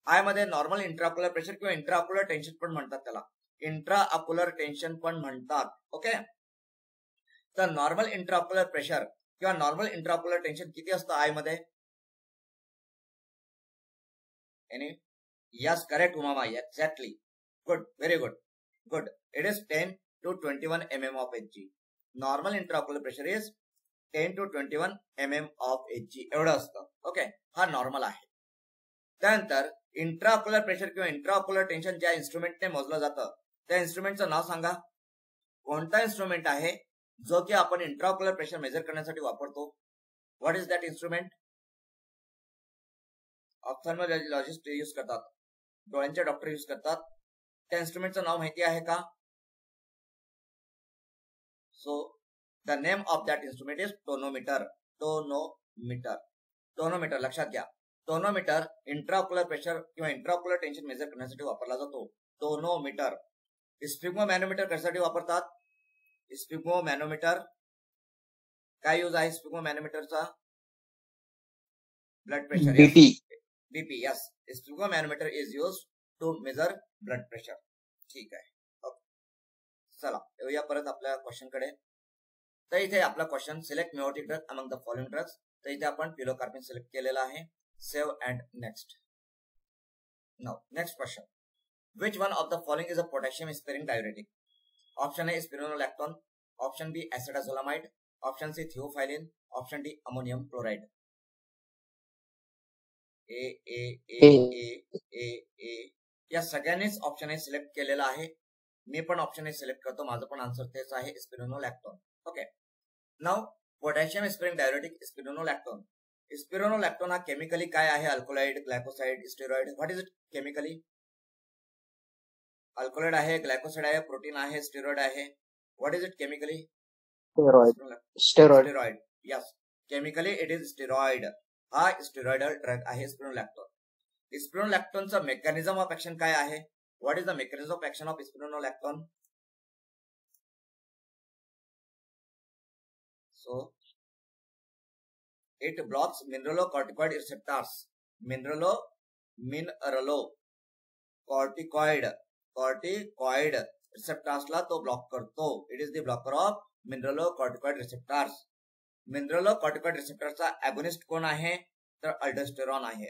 I मध्ये नॉर्मल इंट्राऑक्युलर प्रेशर किंवा इंट्राऑक्युलर टेन्शन पण म्हणतात त्याला. इंट्राऑक्युलर टेन्शन पण म्हणतात. ओके, तर नॉर्मल इंट्राऑक्युलर प्रेशर किंवा नॉर्मल इंट्राऑक्युलर टेन्शन किती असतं आय मध्ये? Yes, correct, Umama. Exactly. Good. Very good. Good. It is 10 to 21 mm of Hg. Normal intraocular pressure is 10 to 21 mm of Hg. एवढं असतं. ओके, हा नॉर्मल आहे. त्यानंतर इंट्राऑक्युलर प्रेशर किंवा इंट्राऑक्युलर टेन्शन ज्या इन्स्ट्रुमेंटने मोजलं जातं त्या इन्स्ट्रुमेंटचं नाव सांगा. कोणता इन्स्ट्रुमेंट आहे जो की आपण इंट्राऑक्युलर प्रेशर मेजर करण्यासाठी वापरतो? What is that instrument? Ophthalmologist use करतात, डोळ्यांचे डॉक्टर यूज करतात. त्या इन्स्ट्रुमेंटचं नाव माहिती आहे का? So the name of that instrument is tonometer. Tonometer लक्षात घ्या. टोनोमीटर इंट्राऑक्युलर प्रेशर किंवा इंट्राऑक्युलर टेन्शन मेजर करण्यासाठी वापरला जातो. टोनोमीटर. स्फिग्मोमॅनोमीटर कशासाठी वापरतात? स्फिग्मोमॅनोमीटर काय यूज आहे स्फिग्मोमॅनोमीटरचा? Blood pressure. BP. Yes, sphygmomanometer is used to measure blood pressure. ठीक आहे. चला येऊया परत आपल्या क्वेश्चन कडे. तर इथे आपला question select miotic drug among the following drugs. तर इथे आपण पिलोकार्पिन सिलेक्ट केलेला आहे. Save and next. Now next question. Which one of the following is a potassium sparing diuretic? Option A spironolactone, option B acetazolamide, option C theophylline, option D ammonium chloride. A A A A A A या सगळ्यांनीच ऑप्शन ए सिलेक्ट केलेला आहे. मी पण ऑप्शन ए सिलेक्ट करतो. माझं पण आन्सर तेच आहे, spironolactone. Okay, now potassium sparing diuretic spironolactone. Spironolactone हा केमिकली काय आहे? Alkaloid, glycoside, steroid. What is it chemically? Alkaloid आहे, ग्लायकोसाइड आहे, प्रोटीन आहे, स्टेरॉइड आहे. What is it chemically? Steroid. Yes, chemically it is steroid. हा स्टेरॉइडल ड्रग आहे स्पिरोनोलॅक्टोन. स्पिरोनोलॅक्टोनचा मेकॅनिझम ऑफ ऍक्शन काय आहे? What is the mechanism of action of spironolactone? So it blocks mineralocorticoid receptors. Corticoid रिसेप्टर्सला तो ब्लॉक करतो. It is the blocker of mineralocorticoid receptors. Mineralocorticoid रिसेप्टरचा ॲगोनिस्ट कोण आहे? तर अल्डोस्टेरॉन आहे.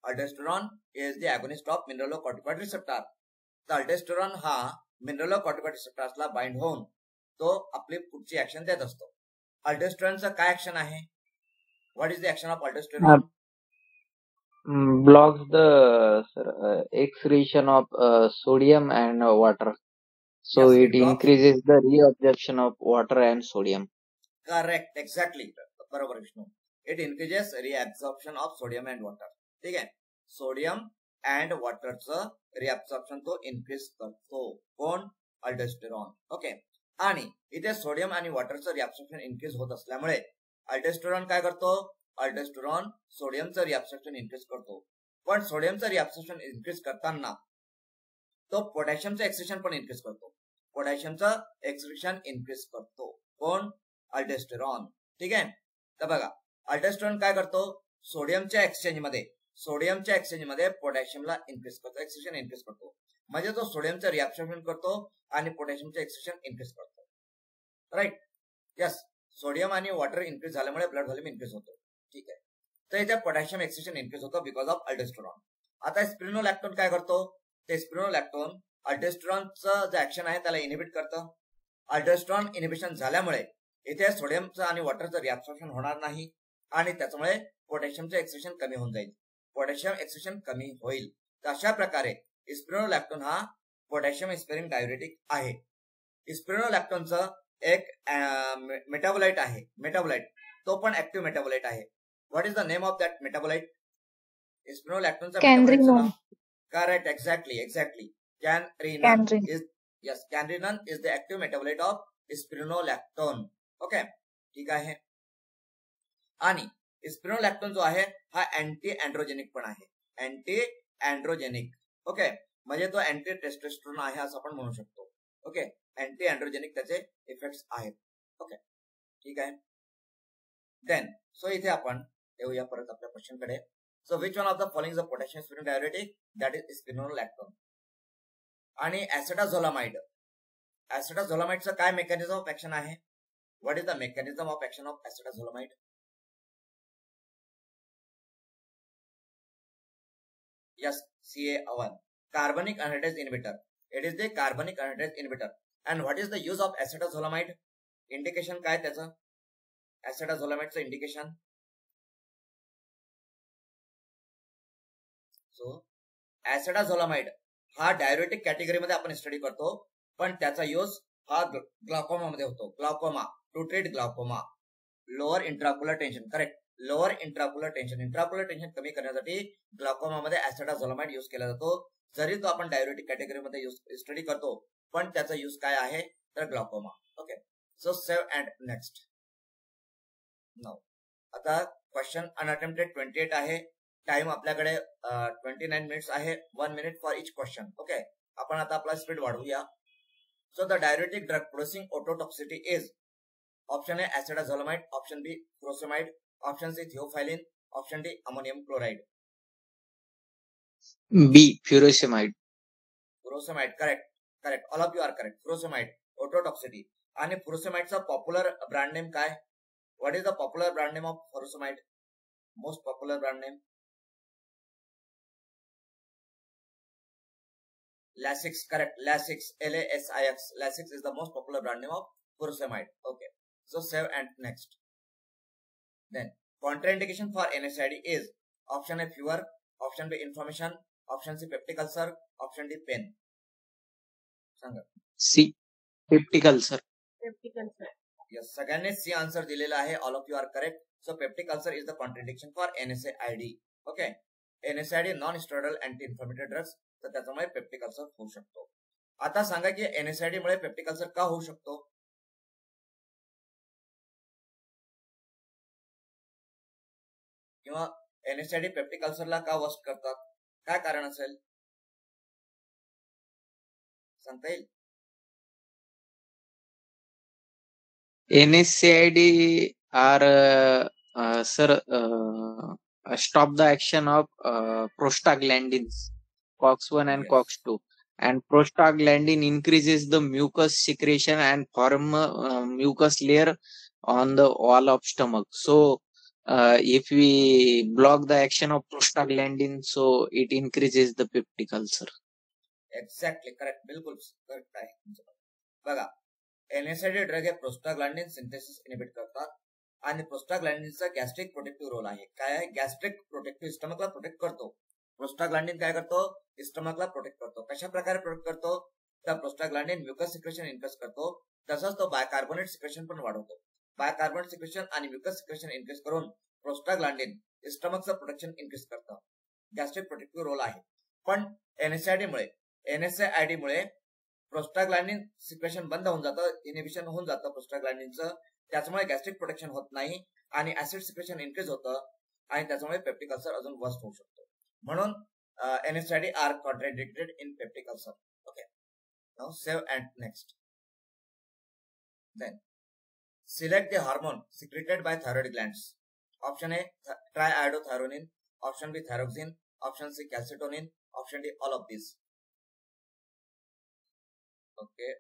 Aldosterone is the agonist of mineralocorticoid receptor. तर अल्डोस्टेरॉन हा मिनरलोकॉर्टिकॉइड रिसेप्टर्सला बाइंड होऊन तो आपली पुढची ऍक्शन देत असतो. अल्डोस्टेरॉनचं काय ऍक्शन आहे? What is the action of aldosterone? blocks the excretion of sodium and water. So Yes, it increases the reabsorption of water and sodium. Correct, exactly. बरोबर Vishnu. It increases reabsorption of sodium and water. ठीक आहे, सोडियम अँड वॉटरचं रिअब्सॉर्प्शन तो इन्क्रीज करतो. कोण? अल्डोस्टेरॉन. ओके, आणि इथे सोडियम आणि वॉटरचं रिअब्सॉर्प्शन इन्क्रीज होत असल्यामुळे अल्डोस्टेरॉन काय करतो? अल्डोस्टेरॉन सोडियमचं रिअब्सॉर्प्शन इन्क्रीज करतो. पण सोडियमचं रिअब्सॉर्प्शन इन्क्रीज करताना तो पोटॅशियमचं एक्सक्रिशन पण इन्क्रीज करतो. पोटॅशियमचं एक्सक्रिशन इन्क्रीज करतो कोण? अल्डोस्टेरॉन. ठीक आहे. तर बघा अल्डोस्टेरॉन काय करतो? सोडियमच्या एक्सचेंजमध्ये पोटॅशियमला इन्क्रीज करतो, एक्सक्रिशन इन्क्रीज करतो. म्हणजे तो सोडियमचं रिअब्सॉर्प्शन करतो आणि पोटॅशियमचं एक्सक्रिशन इन्क्रीज करतो. राईट. यस. सोडियम आणि वॉटर इन्क्रीज झाल्यामुळे ब्लड व्हॉल्यूम इन्क्रीज होतो. ठीक आहे. तर इथे पोटॅशियम एक्सक्रिशन इन्क्रीज होतो बिकॉज ऑफ अल्डोस्टेरॉन. आता स्पिरुलिनोलॅक्टोन काय करतो? ते स्पिरुलिनोलॅक्टोन अल्डोस्टेरॉनचं जे ऍक्शन आहे त्याला इनिबिट करतं. अल्डोस्टेरॉन इनिबिशन झाल्यामुळे इथे सोडियमचं आणि वॉटरचं रिअब्सॉर्प्शन होणार नाही आणि त्याच्यामुळे पोटॅशियमचं एक्सक्रिशन कमी होऊन जाईल. पोटॅशियम एक्सक्रिशन कमी होईल. तर अशा प्रकारे स्पिरुलिनोलॅक्टोन हा पोटॅशियम स्पेअरिंग डायुरेटिक आहे. स्पिरुलिनोलॅक्टोनचं एक मेटाबोलाइट आहे, मेटाबोलाइट, तो पण ऍक्टिव्ह मेटाबोलाइट आहे. What is the name of that metabolite? स्पिरुलिनोलॅक्टोनचं मेटाबोलाइटचं नाव. Correct. Exactly. Canrenone is, yes, canrenone is the active metabolite of spironolactone. Okay. ठीक आहे. आणि स्पिरुलिनोलॅक्टोन जो आहे हा अँटी अँड्रोजेनिक पण आहे. अँटी अँड्रोजेनिक. ओके. म्हणजे तो अँटी टेस्टोस्टेरोन आहे असं आपण म्हणू शकतो. ओके. अँटी अँड्रोजेनिक त्याचे इफेक्ट्स आहेत. ओके. ठीक आहे. देन सो इथे आपण येऊया परत आपल्या क्वेश्चन कडे. So which one of the following is a potassium sparing diuretic? That is spironolactone. आणि ऍसिटाझोलामाइड. ऍसिटाझोलामाइडचं काय मेकॅनिझम ऑफ ऍक्शन आहे? What is the mechanism of action of acetazolamide? Yes, CA1. Carbonic anhydrase inhibitor. It is the carbonic anhydrase inhibitor. And what is the use of acetazolamide? Indication काय त्याचं? Acetazolamide indication. So, acetazolamide हा डायुरेटिक कॅटेगरी मध्ये आपण स्टडी करतो, पण त्याचा यूज हा ग्लाकोमा मध्ये होतो. Glaucoma, to treat glaucoma. Lower intraocular tension. Correct. Lower intraocular tension कमी करण्यासाठी ग्लाकोमामध्ये ऍसिटाझोलामाइड यूज केला जातो. जरी तो आपण डायुरेटिक कॅटेगरीमध्ये स्टडी करतो, पण त्याचा यूज काय आहे तर glaucoma. Okay. So save and next. Now आता क्वेश्चन अनअटेम्प्टेड 28 आहे. टाइम आपल्याकडे 29 मिनिट्स आहे. 1 minute for each question. Okay. आपण आता आपला स्पीड वाढवूया. So the diuretic drug producing ototoxicity is, option A acetazolamide, option B furosemide, option C theophylline, option D ammonium chloride. B furosemide. Correct. All of you are correct. Furosemide ototoxicity. आणि फ्युरोसेमाइडचा पॉप्युलर ब्रँड नेम काय? What is the popular brand name of furosemide? Most popular brand name? Lasix. Correct. Lasix. LASIX. Lasix is the most popular brand name of furosemide. Okay. So save and next. Then contraindication for NSAID is option A fever, option B inflammation, option C peptic ulcer, option D pain. सांगा. C peptic ulcer. Yes, सगळ्यांनी C आन्सर दिलेला आहे. All of you are correct. So peptic ulcer is the contraindication for NSAID. Okay. NSAID non-steroidal anti-inflammatory drugs. तर त्याच्यामुळे पेप्टिक अल्सर होऊ शकतो. आता सांगा की NSAID मुळे पेप्टिक अल्सर का होऊ शकतो? किंवा NSAID पेप्टिक अल्सरला का वर्स्ट करतात? काय कारण असेल सांगता येईल? NSAID are stop the action of prostaglandins, COX-1 and Yes. COX-2, and prostaglandin increases the mucus secretion and form mucus layer on the wall of stomach. So if we block the action of prostaglandin, so it increases the peptic ulcer. Exactly correct. बिलकुल करेक्ट आहे. बघा NSAID ड्रग हे प्रोस्टाग्लॅंडिन सिंथेसिस इनिबिट करतात आणि प्रोस्टाग्लॅंडिनचा गॅस्ट्रिक प्रोटेक्टिव्ह रोल आहे. काय आहे? गॅस्ट्रिक प्रोटेक्टिव्ह, स्टमकला प्रोटेक्ट करतो. प्रोस्टाग्लॅंडिन काय करतो? स्टमकला प्रोटेक्ट करतो. कशा प्रकारे प्रोटेक्ट करतो? तर प्रोस्टाग्लॅंडिन म्युकस सिक्रेशन इन्क्रीज करतो. तसंच तो बायकार्बोनेट सिक्रेशन पण वाढवतो. बायकार्बोनेट सिक्रेशन आणि म्युकस सिक्रेशन इन्क्रीज करून प्रोस्टाग्लॅंडिन स्टमकचं प्रोटेक्शन इन्क्रीज करतं. गॅस्ट्रिक प्रोटेक्टिव्ह रोल आहे. पण NSAID मुळे प्रोस्टाग्लॅंडिन सिक्रेशन बंद होऊन जातं, इनिबिशन होऊन जातं प्रोस्टाग्लॅंडिनचं. त्याच्यामुळे गॅस्ट्रिक प्रोटेक्शन होत नाही आणि ऍसिड सिक्रेशन इन्क्रीज होतं आणि त्याच्यामुळे पेप्टिक अल्सर अजून वर्स्ट होऊ शकतो. म्हणून NSAID are contraindicated in peptic ulcer. Okay. Now save and next. Then select the hormone secreted by thyroid glands. Option A, triiodothyronine. Option B, thyroxine. Option C, calcitonin. Option D, all of these. Okay.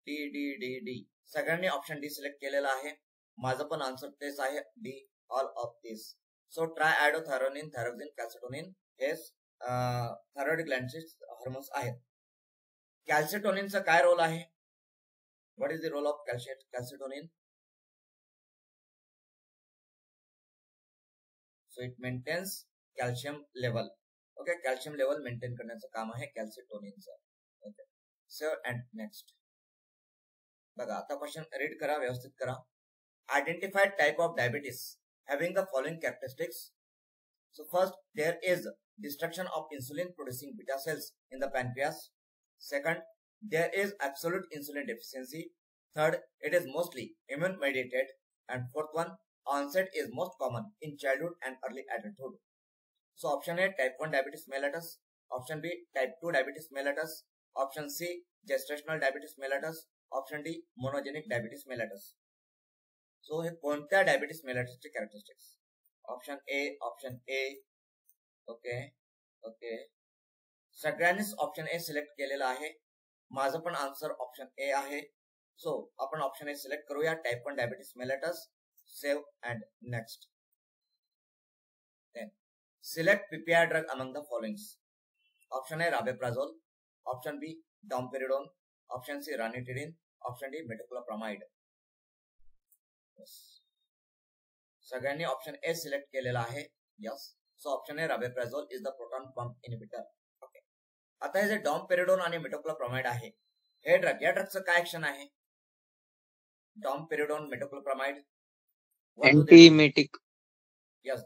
D. सगळ्यांनी ऑप्शन डी सिलेक्ट केलेला आहे. माझं पण आन्सर तेच आहे, D, all of this. So triiodothyronine, thyroxine, calcitonin हे थायरॉइड ग्लँडचे हार्मोन्स आहेत. कॅल्सिटोनिनचा काय रोल आहे? What is the role of calcitonin? So it maintains calcium level. Okay, calcium level maintain करण्याचं काम आहे कॅल्सिटोनिनचं. Okay, so and next. बघा आता क्वेश्चन रीड करा, व्यवस्थित करा. Identified type of diabetes having the following characteristics. So first, there is destruction of insulin producing beta cells in the pancreas. Second, there is absolute insulin deficiency. Third, it is mostly immune mediated. And fourth one, onset is most common in childhood and early adulthood. So option A, type 1 diabetes mellitus. Option B, type 2 diabetes mellitus. Option C, gestational diabetes mellitus. Option D, monogenic diabetes mellitus. So हे कोणत्या डायबिटीस मेलिटसचे कॅरेक्टरिस्टिक्स? Option A. ओके, सगळ्यांनीच ऑप्शन ए सिलेक्ट केलेला आहे. माझं पण आन्सर ऑप्शन ए आहे. सो आपण ऑप्शन ए सिलेक्ट करूया, type 1 diabetes mellitus. Save and next. Select PPI drug among the followings. Option A rabeprazole. Option B domperidone. Option C ranitidine. Option D metoclopramide. सगळ्यांनी ऑप्शन ए सिलेक्ट केलेला आहे. Yes. So option A rabeprazole is the proton pump inhibitor. Okay, आता हे जे डॉम्पेरिडोन आणि मेटोक्लोप्रामाइड आहे, हे ड्रग, या ड्रगचं काय ऍक्शन आहे? डॉम्पेरिडोन, मेटोक्लोप्रामाइड अँटीइमेटिक. यस,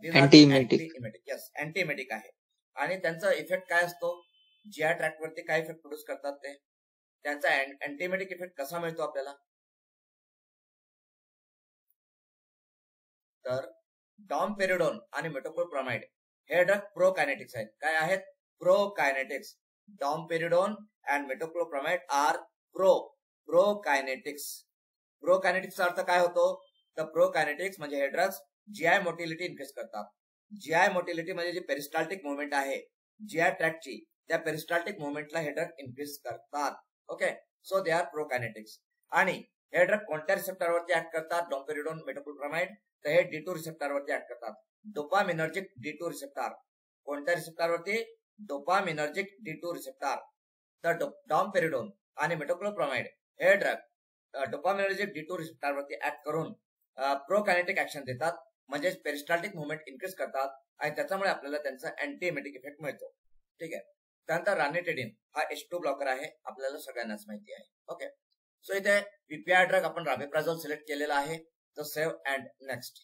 अँटीइमेटिक आहे. आणि त्यांचा इफेक्ट काय असतो? जीआय ट्रॅक्ट वरती काय इफेक्ट प्रोड्यूस करतात ते? त्यांचा अँटीइमेटिक इफेक्ट कसा मिळतो आपल्याला? तर डॉम्पेरिडोन आणि मेटोक्लोप्रामाइड हे ड्रग प्रोकायनेटिक्स आहेत. काय आहेत? Prokinetics. Domperidone and metoclopramide are prokinetics. प्रोकायनेटिक्सचा अर्थ काय होतो? तर प्रोकायनेटिक्स म्हणजे हे ड्रग्स जीआय मोटिलिटी इन्क्रीज करतात. जीआय मोटिलिटी म्हणजे जी पेरिस्टाल्टिक मुवमेंट आहे जीआय ट्रॅक्टची, त्या पेरिस्टाल्टिक मुवमेंटला हे ड्रग इन्क्रीज करतात. Okay, so they are prokinetics. आणि हे ड्रग कोणत्या रिसेप्टरवरती ऍक्ट करतात? Domperidone, metoclopramide. तर हे D2 रिसेप्टरवरती ऍक्ट करतात. Dopaminergic D2 receptor. कोणत्या रिसेप्टरवरती? Dopaminergic D2 receptor. तर डॉम्पेरिडोन आणि मेटोक्लोप्रामाइड हे ड्रग डोपामिनर्जिक D2 रिसेप्टरवरती ऍक्ट करून प्रोकायनेटिक ऍक्शन देतात, म्हणजे पेरिस्टाल्टिक मुवमेंट इन्क्रीज करतात आणि त्याच्यामुळे आपल्याला त्यांचा अँटीइमेटिक इफेक्ट मिळतो. ठीक आहे. त्यानंतर रानिटिडिन हा H2 ब्लॉकर आहे, आपल्याला सगळ्यांनाच माहिती आहे. ओके, सो इथे पीपीआय ड्रग आपण राबेप्राझोल सिलेक्ट केलेला आहे. So save and next.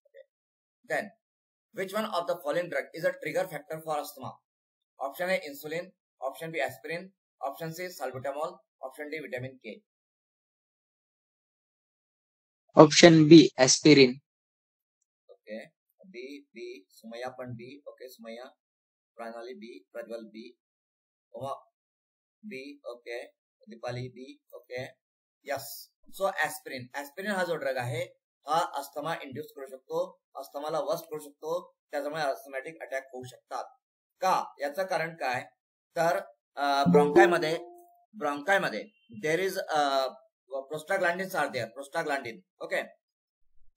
Okay. Then, which one of the following drug is a trigger factor for asthma? Option A, insulin. Option B, aspirin. Option C, salbutamol. Option D, vitamin K. Option B, aspirin. Okay. B. Sumaya pan B. Okay, Sumaya. Pranali B. Prajwal B. Uma B. Okay. Dipali B. Okay. Yes. So aspirin हा जो ड्रग आहे हा अस्थमा इंड्यूस करू शकतो, अस्थमाला वर्स्ट करू शकतो, त्याच्यामुळे अस्थमॅटिक अटॅक होऊ शकतात. का? याचं कारण काय? तर ब्रॉन्कायमध्ये there is prostaglandins are there. Prostaglandin. Okay,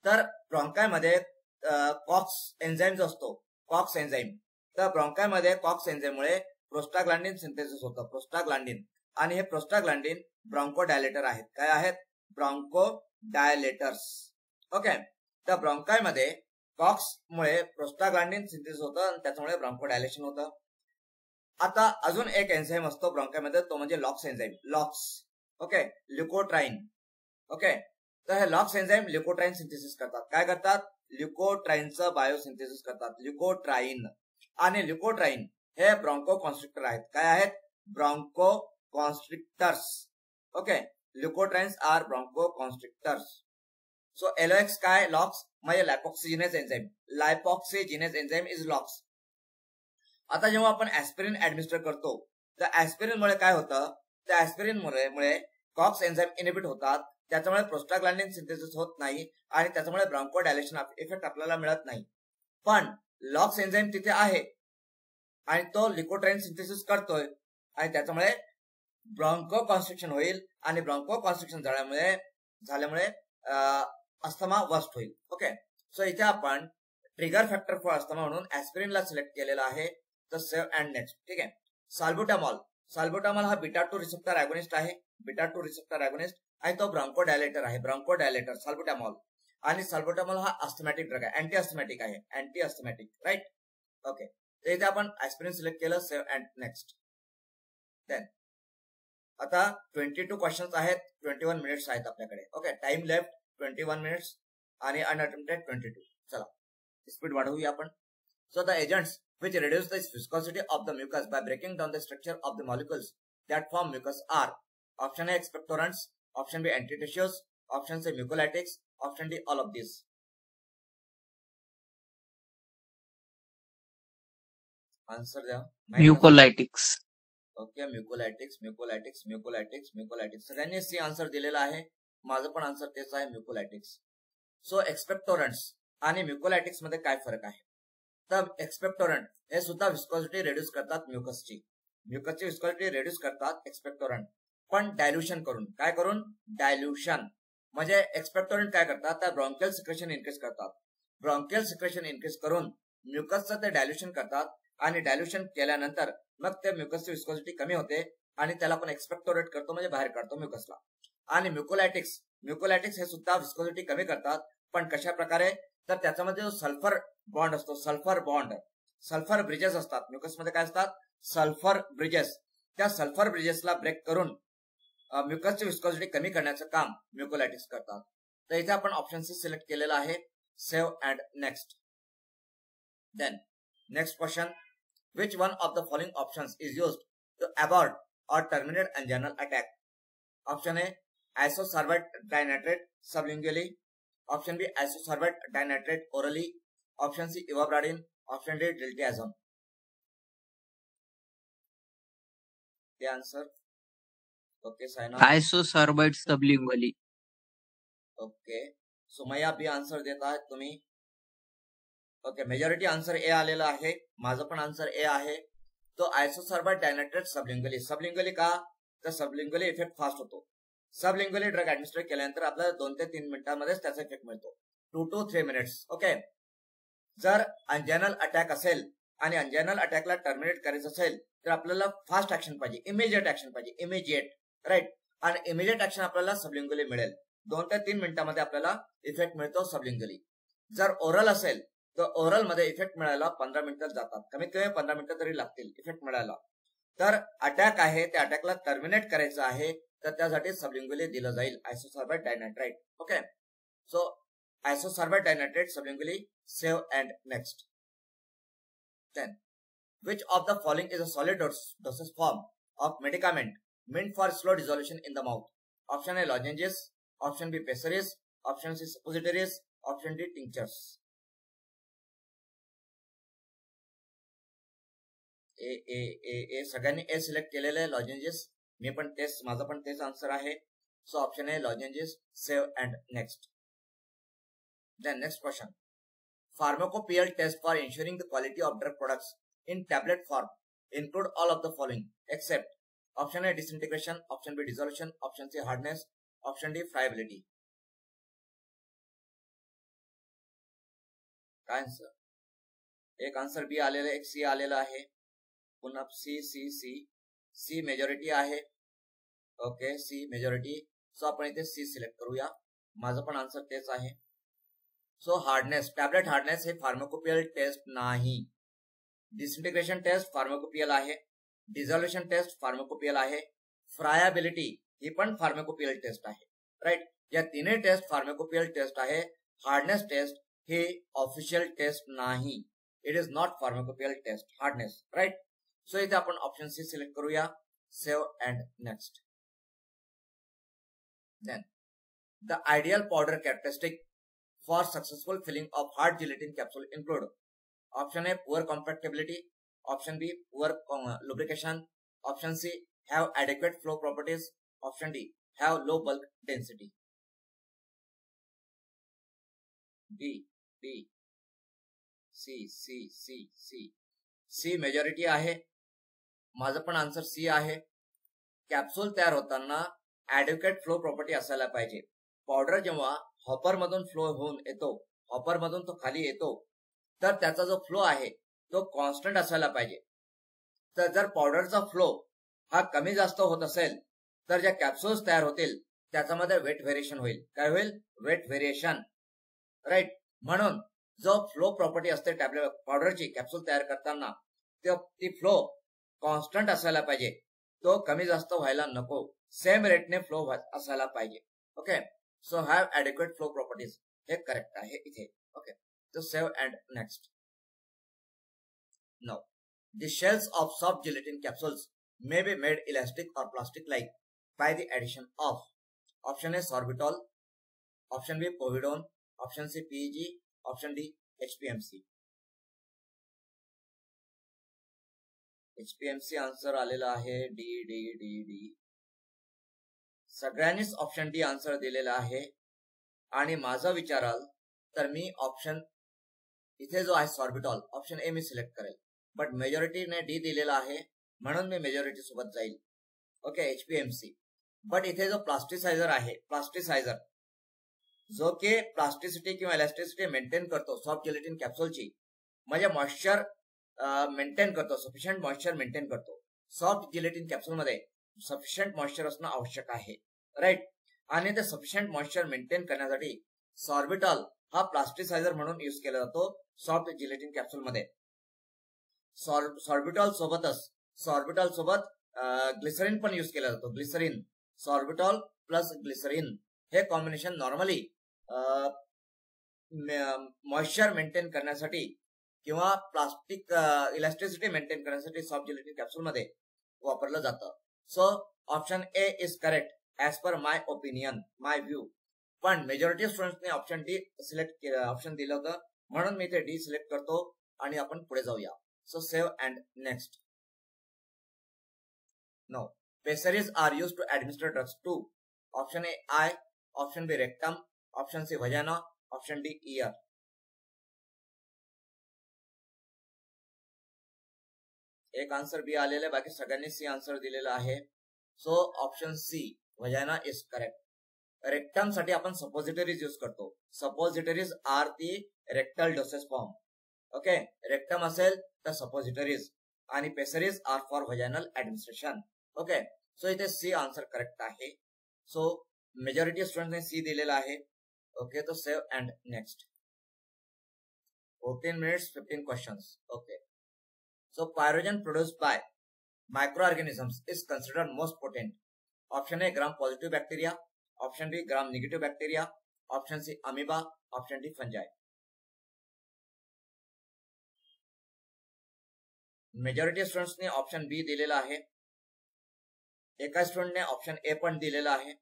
तर ब्रॉन्कायमध्ये कॉक्स एन्झाईम जो असतो, कॉक्स एन्झाईम, तर ब्रॉन्कायमध्ये कॉक्स एन्झाईममुळे प्रोस्टाग्लॅंडिन सिंथेसिस होतं. प्रोस्टाग्लॅंडिन. आणि हे प्रोस्टाग्लॅंडिन ब्रॉन्कोडायलेटर आहेत. काय आहेत? ब्रॉन्कोडायलेटर्स. ओके, तर ब्रॉन्कायमध्ये कॉक्समुळे प्रोस्टाग्लॅंडिन सिंथेसिस होतं आणि त्याच्यामुळे ब्रॉन्कोडायलेशन होतं. आता अजून एक एन्झाईम असतो ब्रॉन्कायमध्ये, तो म्हणजे LOX enzyme. LOX. Okay, leukotriene. Okay, तर हे लॉक्स एन्झाईम ल्युकोट्राईन सिंथेसिस करतात. काय करतात? ल्युकोट्राईनचं बायोसिंथेसिस करतात. ल्युकोट्राईन. आणि ल्युकोट्राईन हे ब्रॉन्को कॉन्स्ट्रिक्टर आहेत. काय आहेत? Bronchoconstrictors. Okay, leukotrienes are bronchoconstrictors. So LOX काय? लॉक्स म्हणजे lipoxygenase enzyme. Lipoxygenase enzyme is LOX. आता जेव्हा आपण ऍस्पिरिन ऍडमिनिस्टर करतो तर ऍस्पिरिनमुळे काय होतं, त्या ऍस्पिरिनमुळे कॉक्स एन्झाईम इनिबिट होतात, त्याच्यामुळे प्रोस्टाग्लॅंडिन सिंथेसिस होत नाही आणि त्याच्यामुळे ब्रॉन्कोडायलेशन इफेक्ट आपल्याला मिळत नाही. पण लॉक्स एन्झाईम तिथे आहे आणि तो लिकोट्राईन सिंथेसिस करतोय आणि त्याच्यामुळे ब्रॉन्को कॉन्स्ट्रिक्शन होईल आणि ब्रॉन्को कॉन्स्ट्रिक्शन झाल्यामुळे अस्थमा वर्स्ट होईल. ओके, सो इथे आपण ट्रिगर फॅक्टर फॉर अस्थमा म्हणून ऍस्पिरिनला सिलेक्ट केलेला आहे. तर सेव्ह अँड नेक्स्ट. ठीक आहे. साल्बुटामॉल हा बीटा 2 रिसेप्टर अॅगोनिस्ट आहे. बीटा 2 रिसेप्टर अॅगोनिस्ट आणि तो ब्रॉन्कोडायलेटर आहे. ब्रॉन्कोडायलेटर साल्बुटामॉल. आणि साल्बुटामॉल हा अस्थमॅटिक ड्रग आहे, अँटी अस्थमॅटिक आहे, अँटी अस्थमॅटिक, राईट. ओके, तर इथे आपण ऍस्पिरिन सिलेक्ट केलं. Save and next. देन आता 22 क्वेश्चन्स आहेत, 21 मिनिट्स आहेत आपल्याकडे. ओके, टाइम लेफ्ट 21 मिनिट्स आणि अनअटेम्प्टेड 22. चला स्पीड वाढवूया आपण. So the agents which reduce the viscosity of the mucus by breaking down the structure of the molecules that form mucus are option A expectorants, option B antitussives, option C mucolytics, option D all of these. Answer द्या. म्युकोलायटिक्स. ओके, म्युकोलायटिक्स. सगळ्यांनी सी आन्सर दिलेला आहे. माझं पण आन्सर तेच आहे, म्युकोलायटिक्स. सो एक्सपेक्टोरंट्स आणि म्युकोलायटिक्स मध्ये काय फरक आहे? तर एक्सपेक्टोरंट हे सुद्धा विस्कॉसिटी रिड्यूस करतात म्युकसची विस्कॉसिटी रिड्यूस करतात एक्सपेक्टोरंट, पण डायल्युशन करून. काय करून? डायल्युशन. म्हणजे एक्सपेक्टोरंट काय करतात, तर ब्रॉन्कियल सिक्रेशन इन्क्रीज करतात. ब्रॉन्कियल सिक्रेशन इन्क्रीज करून म्युकसचं ते डायल्युशन करतात आणि डायल्युशन केल्यानंतर मग ते म्युकसची विस्कॉसिटी कमी होते आणि त्याला आपण एक्सपेक्टोरेट करतो, म्हणजे बाहेर काढतो म्युकसला. आणि म्युकोलायटिक्स हे सुद्धा विस्कॉसिटी कमी करतात, पण कशा प्रकारे? तर त्याच्यामध्ये जो सल्फर बॉन्ड असतो, सल्फर ब्रिजेस असतात म्युकसमध्ये. काय असतात? Sulphur bridges. त्या सल्फर ब्रिजेसला ब्रेक करून म्युकसची विस्कॉसिटी कमी करण्याचं काम म्युकोलायटिक्स करतात. तर इथे आपण ऑप्शन सी सिलेक्ट केलेला आहे. Save and next. Then next question. Which one of the following options is used to abort or terminate anginal attack? Option A isosorbide dinitrate sublingually, option B isosorbide dinitrate orally, option C ivabradine, option D diltiazem. ते answer. Okay Saina. Isosorbide sublingually. Okay, Sumaya B answer देत आहात तुम्ही. ओके, मेजॉरिटी आन्सर ए आलेला आहे. माझं पण आन्सर ए आहे. तो आयसोसार्बाइट डायनाइट्रेट सबलिंग्युअली का? तर सबलिंग्युअली इफेक्ट फास्ट होतो. सबलिंग्युअली ड्रग ऍडमिनिस्टर केल्यानंतर आपल्याला 2 ते 3 मिनिटांमध्येच त्याचा इफेक्ट मिळतो. 2 to 3 मिनिट्स. ओके, जर अंजायनल अटॅक असेल आणि अंजायनल अटॅकला टर्मिनेट करायचं असेल तर आपल्याला फास्ट ऍक्शन पाहिजे, इमिजिएट ऍक्शन पाहिजे, इमिजिएट, राईट. आणि इमिजिएट ऍक्शन आपल्याला सबलिंग्युअली मिळेल. 2 ते 3 मिनिटांमध्ये आपल्याला इफेक्ट मिळतो सबलिंग्युअली. जर ओरल असेल तर ओरल मध्ये इफेक्ट मिळायला 15 मिनिटं जातात, कमीत कमी 15 मिनिटं तरी लागतील इफेक्ट मिळायला. तर अटॅक आहे, त्या अटॅकला टर्मिनेट करायचं आहे, तर त्यासाठी सबलिंग्युअली दिलं जाईल isosorbide dinitrate. Okay, so isosorbide dinitrate sublingually. Save and next. Then which of the following is a solid dosage form of medicament meant for slow dissolution in the mouth? Option A lozenges, option B pessaries, option C suppositories, option D tinctures. ए सगळ्यांनी ए सिलेक्ट केलेले आहे, लॉजेंजेस. माझा पण तेच आन्सर आहे. So option A lozenges. Save and next. Then next question. Pharmacopoeial test for ensuring the quality of drug products in tablet form include all of the following except option A disintegration, option B dissolution, option C hardness, option D friability. काय आन्सर? एक आन्सर बी आलेला, एक सी आलेला आहे. पुन्हा सी मेजॉरिटी आहे. Okay, C majority. सो आपण इथे सी सिलेक्ट करूया. माझं पण आन्सर तेच आहे. सो हार्डनेस, टॅबलेट हार्डनेस हे फार्माकोपियल टेस्ट नाही. डिसइंटिग्रेशन टेस्ट फार्माकोपियल आहे, डिझॉल्युशन टेस्ट फार्माकोपियल आहे, फ्रायबिलिटी ही पण फार्माकोपियल टेस्ट आहे, राईट. या तिन्ही टेस्ट फार्माकोपियल टेस्ट आहे. हार्डनेस टेस्ट हे ऑफिशियल टेस्ट नाही. It is not pharmacopoeial test, hardness, right. So इथे आपण ऑप्शन सी सिलेक्ट करूया. Save and next. Then the ideal powder characteristic for successful filling of hard gelatin capsule include option A poor compactability, option B poor lubrication, Option C, have adequate flow properties. Option D, have low bulk density. D, C majority आहे. माझं पण आन्सर सी आहे. कॅप्सूल तयार होताना ऍडिक्वेट फ्लो प्रॉपर्टी असायला पाहिजे. पावडर जेव्हा हॉपर मधून फ्लो होऊन येतो, हॉपर मधून तो खाली येतो, तर त्याचा जो फ्लो आहे तो कॉन्स्टंट असायला पाहिजे. तर जर पावडरचा फ्लो हा कमी जास्त होत असेल तर ज्या कॅप्सूल्स तयार होतील त्याच्यामध्ये वेट व्हेरिएशन होईल. काय होईल? Weight variation. राईट. म्हणून जो फ्लो प्रॉपर्टी असते टॅबलेट पावडरची कॅप्सूल तयार करताना ती फ्लो कॉन्स्टंट असायला पाहिजे. तो कमी जास्त व्हायला नको. सेम रेटने फ्लो असायला पाहिजे. Okay. So have adequate flow properties हे करेक्ट आहे इथे. Okay. So save and next. Now, the shells of soft gelatin capsules may be made elastic or plastic-like by the addition of option A sorbitol, option B povidone, option C PEG, option D HPMC. HPMC answer आलेला आहे डी. सगळ्यांनीच ऑप्शन डी आन्सर दिलेला आहे. आणि माझा विचाराल तर मी ऑप्शन इथे जो आहे sorbitol option A me select करेल. बट मेजॉरिटीने डी दिलेला आहे म्हणून मी मेजॉरिटी सोबत जाईल. ओके. HPMC. बट इथे जो प्लास्टिसायझर आहे, प्लास्टिसायझर जो की प्लास्टिसिटी किंवा इलास्टिसिटी मेंटेन करतो सॉफ्ट जेलेटिन कॅप्सूलची, म्हणजे मॉइश्चर मेंटेन करतो, सफिशियंट मॉइश्चर मेंटेन करतो. सॉफ्ट जेलेटिन कॅप्सूलमध्ये सफिशियंट मॉइश्चर असणं आवश्यक आहे. राईट. आणि ते सफिशियंट मॉइश्चर मेंटेन करण्यासाठी सॉर्बिटॉल हा प्लास्टिसायझर म्हणून युज केला जातो सॉफ्ट जेलेटिन कॅप्सूल मध्ये. सॉर्बिटॉल सोबत ग्लिसरीन पण युज केला जातो. ग्लिसरीन, सॉर्बिटॉल प्लस ग्लिसरीन हे कॉम्बिनेशन नॉर्मली मॉइश्चर मेंटेन करण्यासाठी किंवा प्लास्टिक इलास्टिसिटी मेंटेन करण्यासाठी सॉफ्ट जेलेटिन कॅप्सूल मध्ये वापरलं जातं. So option A is correct as per my opinion, my view. पण मेजॉरिटी स्टुडंट्सने ऑप्शन डी सिलेक्ट केलं, ऑप्शन दिलं होतं म्हणून मी ते डी सिलेक्ट करतो आणि आपण पुढे जाऊया. So save and next. No. Pessaries are use to administer drugs to option A eye, option B rectum, option C vagina, option D ear. एक आन्सर बी आलेला आहे, बाकी सगळ्यांनी सी आन्सर दिलेला आहे. So option C vagina is correct. Rectum साठी आपण सपोजिटरीज यूज करतो. Suppositories are the rectal dosage form. Okay. Rectum असेल तर सपोजिटरीज आणि pessaries are for vaginal administration. Okay. So इथे सी आन्सर करेक्ट आहे. सो मेजॉरिटी स्टुडंट्सने सी दिलेला आहे. ओके. तो save and next. 14 minutes 15 questions. Okay. So pyrogen produced by microorganisms is considered most potent. Option A gram positive bacteria, option B gram negative bacteria, option C amoeba, option D fungi. Majority स्टुडंट्सने ऑप्शन बी दिलेला आहे. एका स्टुडंटने ऑप्शन ए पण दिलेला आहे.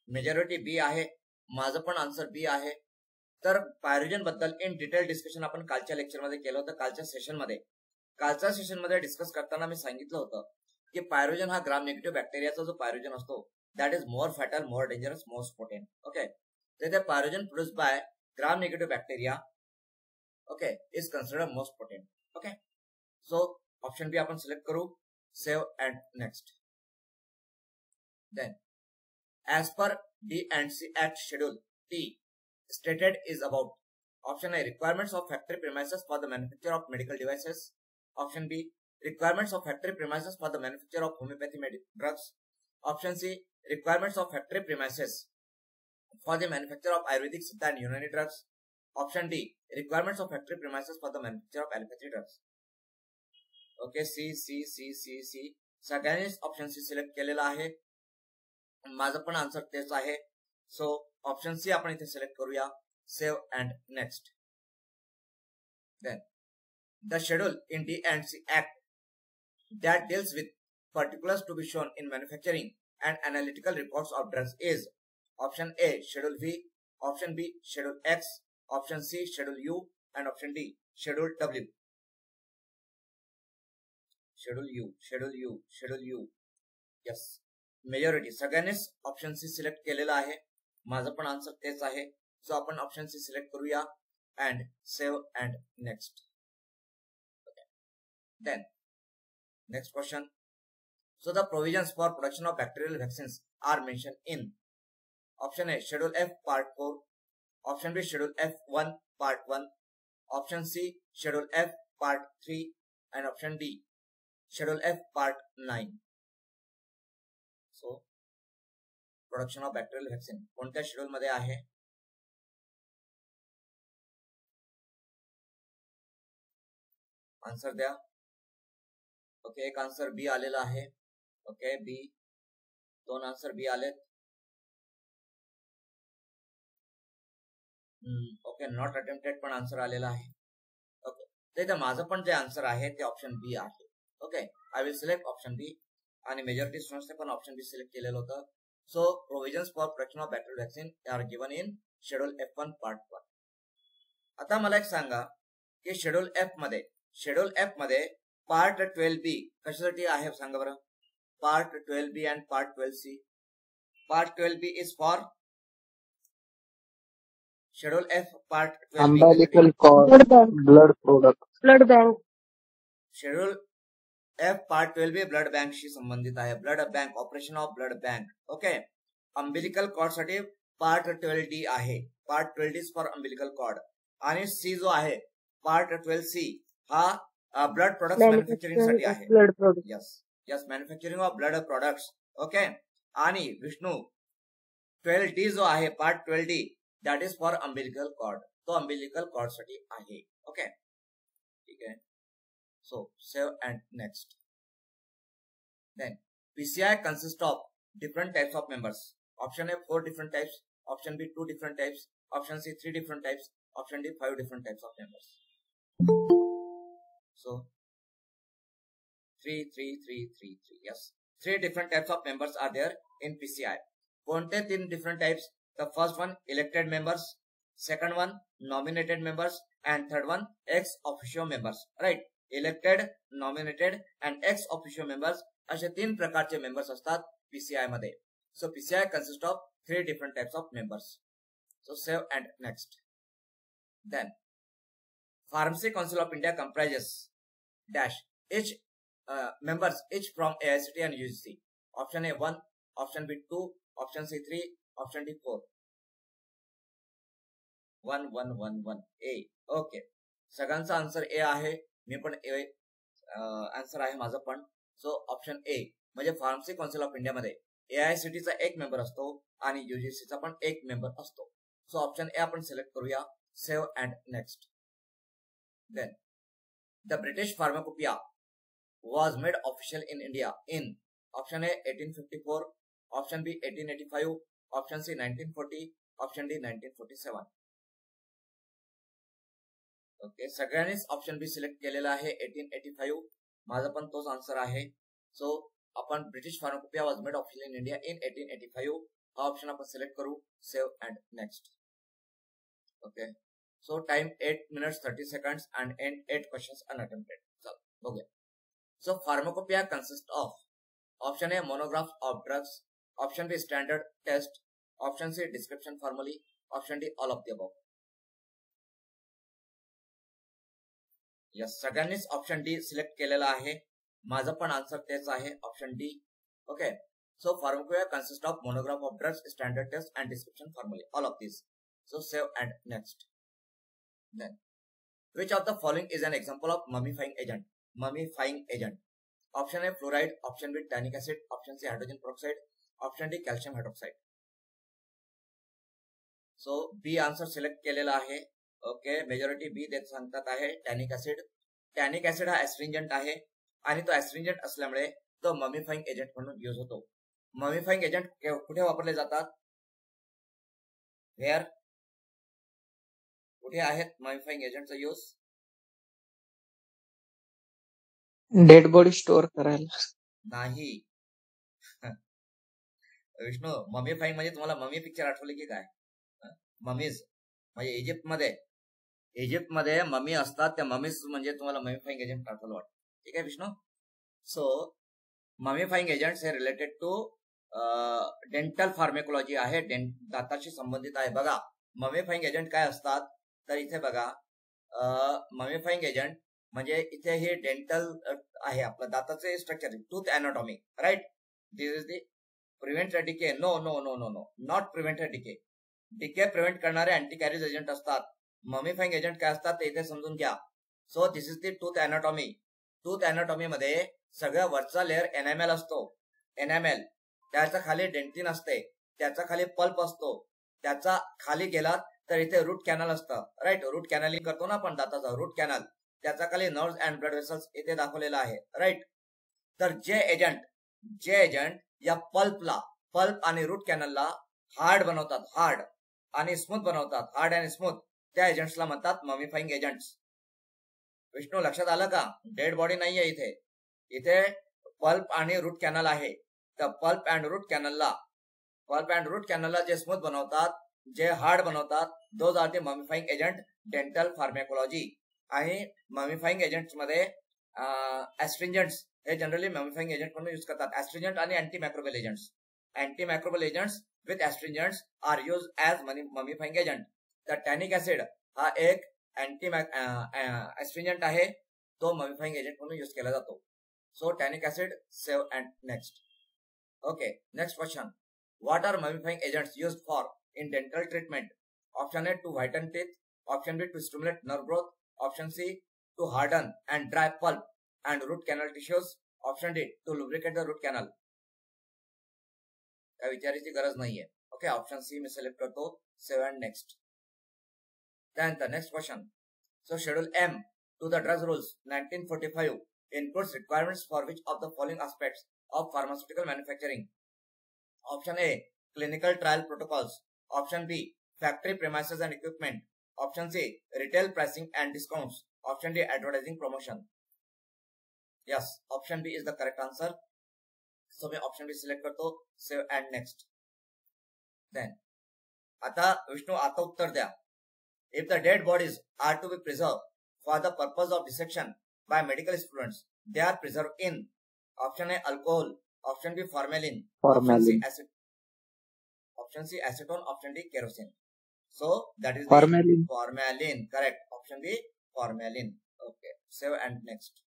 मेजॉरिटी बी आहे. माझं पण आन्सर बी आहे. तर पायरोजन बद्दल इन डिटेल डिस्कशन आपण कालच्या लेक्चरमध्ये केलं होतं. कालच्या सेशनमध्ये डिस्कस करताना मी सांगितलं होतं की पायरोजन हा ग्राम निगेटिव्ह बॅक्टेरियाचा जो पायरोजन असतो that is more fatal, more dangerous, most potent. Okay. तर ते pyrogen produce by gram negative bacteria okay is considered most potent. Okay. So option B आपण सिलेक्ट करू. Save and next. Then as per D&C Act Schedule T stated is about option A requirements of factory premises for the manufacture of medical devices, option B requirements of factory premises for the manufacture of homeopathy drugs, option C requirements of factory premises for the manufacture of Ayurvedic, Siddha and Unani drugs, option D requirements of factory premises for the manufacture of allopathy drugs. Okay. C सगळ्यांनीच ऑप्शन सी सिलेक्ट केलेला आहे. माझं पण आन्सर तेच आहे. सो ऑप्शन सी आपण इथे सिलेक्ट करूया. Save and next. Then the schedule in D&C Act that deals with particulars to be shown in manufacturing and analytical reports of drugs is option A Schedule V, option B Schedule X, option C Schedule U and option D Schedule W. Schedule U. Yes, majority सगळ्यांनीच ऑप्शन सी सिलेक्ट केलेला आहे. माझं पण आन्सर तेच आहे. सो आपण ऑप्शन सी सिलेक्ट करूया and save and next. Then next question. So the provisions for production of bacterial vaccines are mentioned in option A Schedule F Part 4, option B Schedule F1 Part 1, option C Schedule F Part 3 and option D Schedule F Part 9. So production of bacterial vaccine कोणत्या शेड्यूल मध्ये आहे? आन्सर द्या. ओके, एक आन्सर बी आलेला आहे. ओके, बी, दोन आन्सर बी आलेत. ओके, नॉट अटेम्प्टेड पण आन्सर आलेला आहे. ओके, तर माझं पण जे आन्सर आहे ते ऑप्शन बी आहे. Okay, I will select option B आणि मेजॉरिटी स्टुडंट्सने पण ऑप्शन बी सिलेक्ट केलेलं होतं. So provisions for production of bacterial vaccine are given in schedule F1 part 1. आता मला एक सांगा की शेड्यूल एफ मध्ये पार्ट 12B कशासाठी आहे सांगा बरं. Part 12B and part 12C. Part 12B is for Schedule F. Part 12B umbilical cord, blood product, blood bank. Schedule F Part 12B blood bank शी संबंधित आहे. Blood bank, operation of blood bank. Okay, umbilical cord साठी पार्ट 12D आहे. Part 12D is for umbilical cord आणि सी जो आहे पार्ट 12C हा ब्लड प्रोडक्ट मॅन्युफॅक्चरिंग साठी आहे. यस, manufacturing of blood products. Okay, आणि विष्णू 12D जो आहे part 12D that is for umbilical cord. तो अंबिलिकल कॉर्ड साठी आहे. ओके, ठीक आहे. So save and next. Then PCI consists of different types of members. Option A 4 different types, option B 2 different types, option C 3 different types, option D 5 different types of members. So 3. Yes, 3 different types of members are there in PCI. कोणते 3 different types? The first one elected members, second one nominated members, and third one ex officio members. Right? Elected, nominated, and ex officio members असे 3 प्रकारचे members असतात PCI मध्ये. So PCI consists of 3 different types of members. So save and next. Then Pharmacy Council of India comprises dash each members each from AICTE and UGC. Option A 1, option B 2, option C 3, option D 4. 1 A. Okay, सगळ्यांचा आन्सर ए आहे. मी पण ए आन्सर आहे माझं पण. सो ऑप्शन ए म्हणजे फार्मसी काउन्सिल ऑफ इंडिया मध्ये AICTE चा एक मेंबर असतो आणि UGC चा पण एक मेंबर असतो. सो ऑप्शन ए आपण सिलेक्ट करूया. Save and next. Then the British pharmacopoeia was made official in India in option A 1854, option B 1885, option C 1940, option D 1947. Okay, सगळ्यांनीच ऑप्शन बी सिलेक्ट केलेला आहे 1885. माझा पण तोच आन्सर आहे. सो आपण British pharmacopoeia was made official in India in 1885 हा ऑप्शन आपण सिलेक्ट करू. Save and next. Okay, so time 8 minutes 30 seconds and end 8 questions unattempted. चल बघूया. So pharmacopoeia consists of option A monographs of drugs, option B standard test, option C description formulae, option D all of the above. Yes, सगळ्यांनीच ऑप्शन डी सिलेक्ट केलेला आहे. माझं पण आन्सर तेच आहे option D. Okay, so pharmacopoeia consists of monograph of drugs, standard test and description formulae, all of these. So save and next. Then which of the following is an example of mummifying agent? Mummifying agent. Option A fluoride, option B tannic acid, option C hydrogen peroxide, option D calcium hydroxide. So B answer select केलेला आहे. ओके, मेजॉरिटी बी देत सांगतात आहे टॅनिक ऍसिड. टॅनिक ऍसिड हा ऍस्ट्रिंजंट आहे आणि तो ऍस्ट्रिंजंट असल्यामुळे तो ममीफाईंग एजंट म्हणून यूज होतो. ममीफाईंग एजंट कुठे वापरले जातात? वेअर? कुठे आहेत ममीफाईंग एजंटचा यूज? डेड बॉडी स्टोअर करायला नाही. विष्णू, ममीफाईंग म्हणजे तुम्हाला ममी पिक्चर आठवले की काय? ममीज म्हणजे इजिप्त मध्ये ममी असतात. त्या ममीज म्हणजे तुम्हाला ममीफाईंग एजंट आठवलं वाटतं. ठीक आहे विष्णू? सो ममिफाईंग एजंट्स हे रिलेटेड टू डेंटल फार्मेकोलॉजी आहे, दाताशी संबंधित आहे. बघा ममिफाईंग एजंट काय असतात, तर इथे बघा ममिफाईंग एजंट म्हणजे इथे हे डेंटल आहे, आपलं दाताचे structure, tooth anatomy, right. This is the prevent decay. No no no no no not prevent decay. Decay prevent करणारे अँटी कॅरिज एजंट असतात. ममिफाईंग एजंट काय असतात ते इथे समजून घ्या. So this is the tooth anatomy. Tooth anatomy मध्ये सगळ्या वरचा लेअर एनॅमेल असतो. एनॅमेल त्याच्या खाली डेंटिन असते, त्याच्या खाली पल्प असतो, त्याचा खाली गेलात तर इथे रूट कॅनल असतं, राईट. रूट कॅनलिंग करतो ना आपण दाताचा, रूट कॅनल, त्याचा खाली नर्व्स अँड ब्लड वेसल्स इथे दाखवलेला आहे, राईट. तर जे एजंट या पल्प आणि रूट कॅनलला हार्ड बनवतात, हार्ड आणि स्मूथ बनवतात, हार्ड अँड स्मूथ, त्या एजंट्सला म्हणतात ममिफाईंग एजंट्स. विष्णू लक्षात आलं का? डेड बॉडी नाहीये इथे, इथे पल्प आणि रूट कॅनल आहे. तर पल्प अँड रूट कॅनलला जे स्मूथ बनवतात, जे हार्ड बनवतात, those are the mummifying agent dental pharmacology. आणि ममिफाईंग एजंट्स मध्ये ऍस्ट्रिंजंट्स हे जनरली ममिफाईंग एजंट म्हणून यूज करतात. ऍस्ट्रिंजंट आणि antimicrobial agents with astringents are use as mummifying agent. तर टॅनिक ऍसिड हा एक ऍस्ट्रिंजंट आहे, तो ममिफाईंग एजंट म्हणून यूज केला जातो. So tannic acid save and next. Okay, next question. What are mummifying agents used for in dental treatment? Option A to whiten teeth, option B to stimulate nerve growth, option C to harden and dry pulp and root canal tissues, option D to lubricate the root canal. त्या विचारायची गरज नाहीये. ओके, ऑप्शन सी मी सिलेक्ट करतो. Save and next. त्यानंतर next question. So schedule M to the drugs rules 1945 includes requirements for which of the following aspects of pharmaceutical manufacturing? Option A, clinical trial protocols. Option B, factory premises and equipment. Option C, retail pricing and discounts. Option D, advertising promotion. Yes, option B is the correct answer. So मैं option B select करतो. Save and next. Then आता विष्णू आता उत्तर द्या. If the dead bodies are to be preserved for the purpose of dissection by medical students, they are preserved in option A, alcohol, option B, formalin, option C, acid, option C, acetone, option D, kerosene. So that is formalin. Formalin, correct. Option B, formalin. Okay, save and next.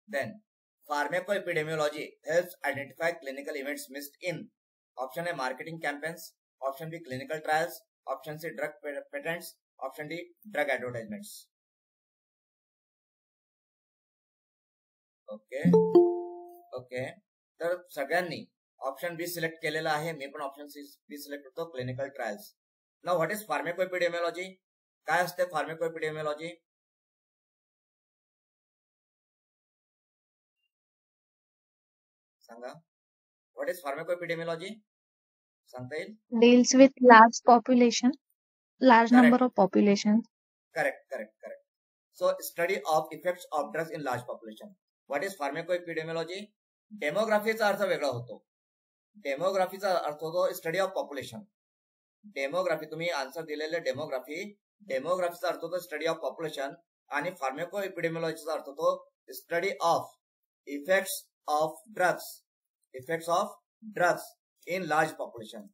Then pharmacoepidemiology helps identify clinical events missed in option A, marketing campaigns, option B, clinical trials, option C, drug patents, option D, drug advertisements. Okay, तर सगळ्यांनी ऑप्शन बी सिलेक्ट केलेला आहे. मी पण ऑप्शन बी सिलेक्ट करतो, clinical trials. Now what is pharmacoepidemiology? काय असते फार्मेकोएपिडेमियोलॉजी? सांगा. What is pharmacoepidemiology? सांगता येईल? Deals with large number of population. Correct. So study of effects of drugs in large population. What is pharmacoepidemiology? डेमोग्राफीचा अर्थ वेगळा होतो. डेमोग्राफीचा अर्थ होतो स्टडी ऑफ पॉप्युलेशन. डेमोग्राफी तुम्ही आन्सर दिलेले डेमोग्राफीचा अर्थ होतो स्टडी ऑफ पॉप्युलेशन आणि फार्माकोएपिडेमियोलॉजीचा अर्थ होतो study of effects of drugs in large population.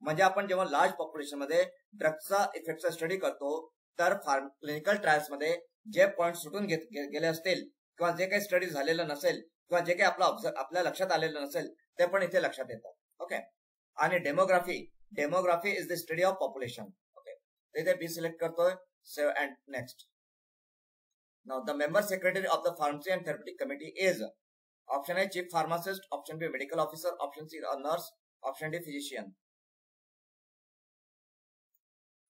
म्हणजे आपण जेव्हा लार्ज पॉप्युलेशन मध्ये ड्रग्सचा इफेक्टचा स्टडी करतो तर क्लिनिकल ट्रायल्स मध्ये जे पॉइंट सुटून गेले असतील किंवा जे काही स्टडी झालेलं नसेल किंवा जे काही आपल्या लक्षात आलेलं नसेल ते पण इथे लक्षात येतं. ओके, आणि demography is the study of population. Okay, इथे बी सिलेक्ट करतोय. Save and next. Now the member secretary of the pharmacy and therapeutic committee is option A chief pharmacist, option B medical officer, option C nurse, option D physician.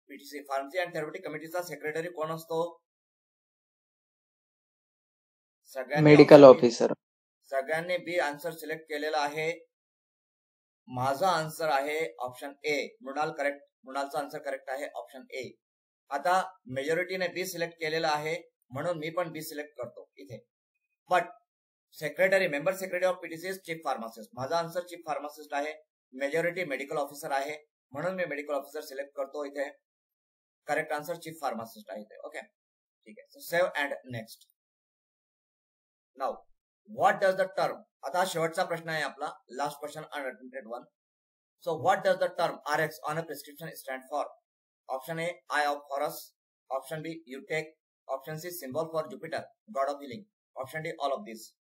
PTC pharmacy and therapeutic कमिटीचा सेक्रेटरी कोण असतो? Medical officer. सगळ्यांनी बी आन्सर सिलेक्ट केलेला आहे. माझा आन्सर आहे ऑप्शन ए. मृणालचा आन्सर करेक्ट आहे ऑप्शन ए. आता मेजॉरिटीने बी सिलेक्ट केलेला आहे म्हणून मी पण बी सिलेक्ट करतो इथे. But member secretary of PTC is chief pharmacist. माझा आन्सर चीफ फार्मासिस्ट आहे. मेजॉरिटी मेडिकल ऑफिसर आहे म्हणून मी मेडिकल ऑफिसर सिलेक्ट करतो इथे. करेक्ट आन्सर चीफ फार्मासिस्ट आहे इथे. ओके, ठीक आहे. So save and next. Now what does the term, आता शेवटचा प्रश्न आहे आपला, last question unattempted one. So what does the term RX on a prescription stand for? Option A eye of Horus, option B you take, option C symbol for Jupiter god of healing, option D all of this.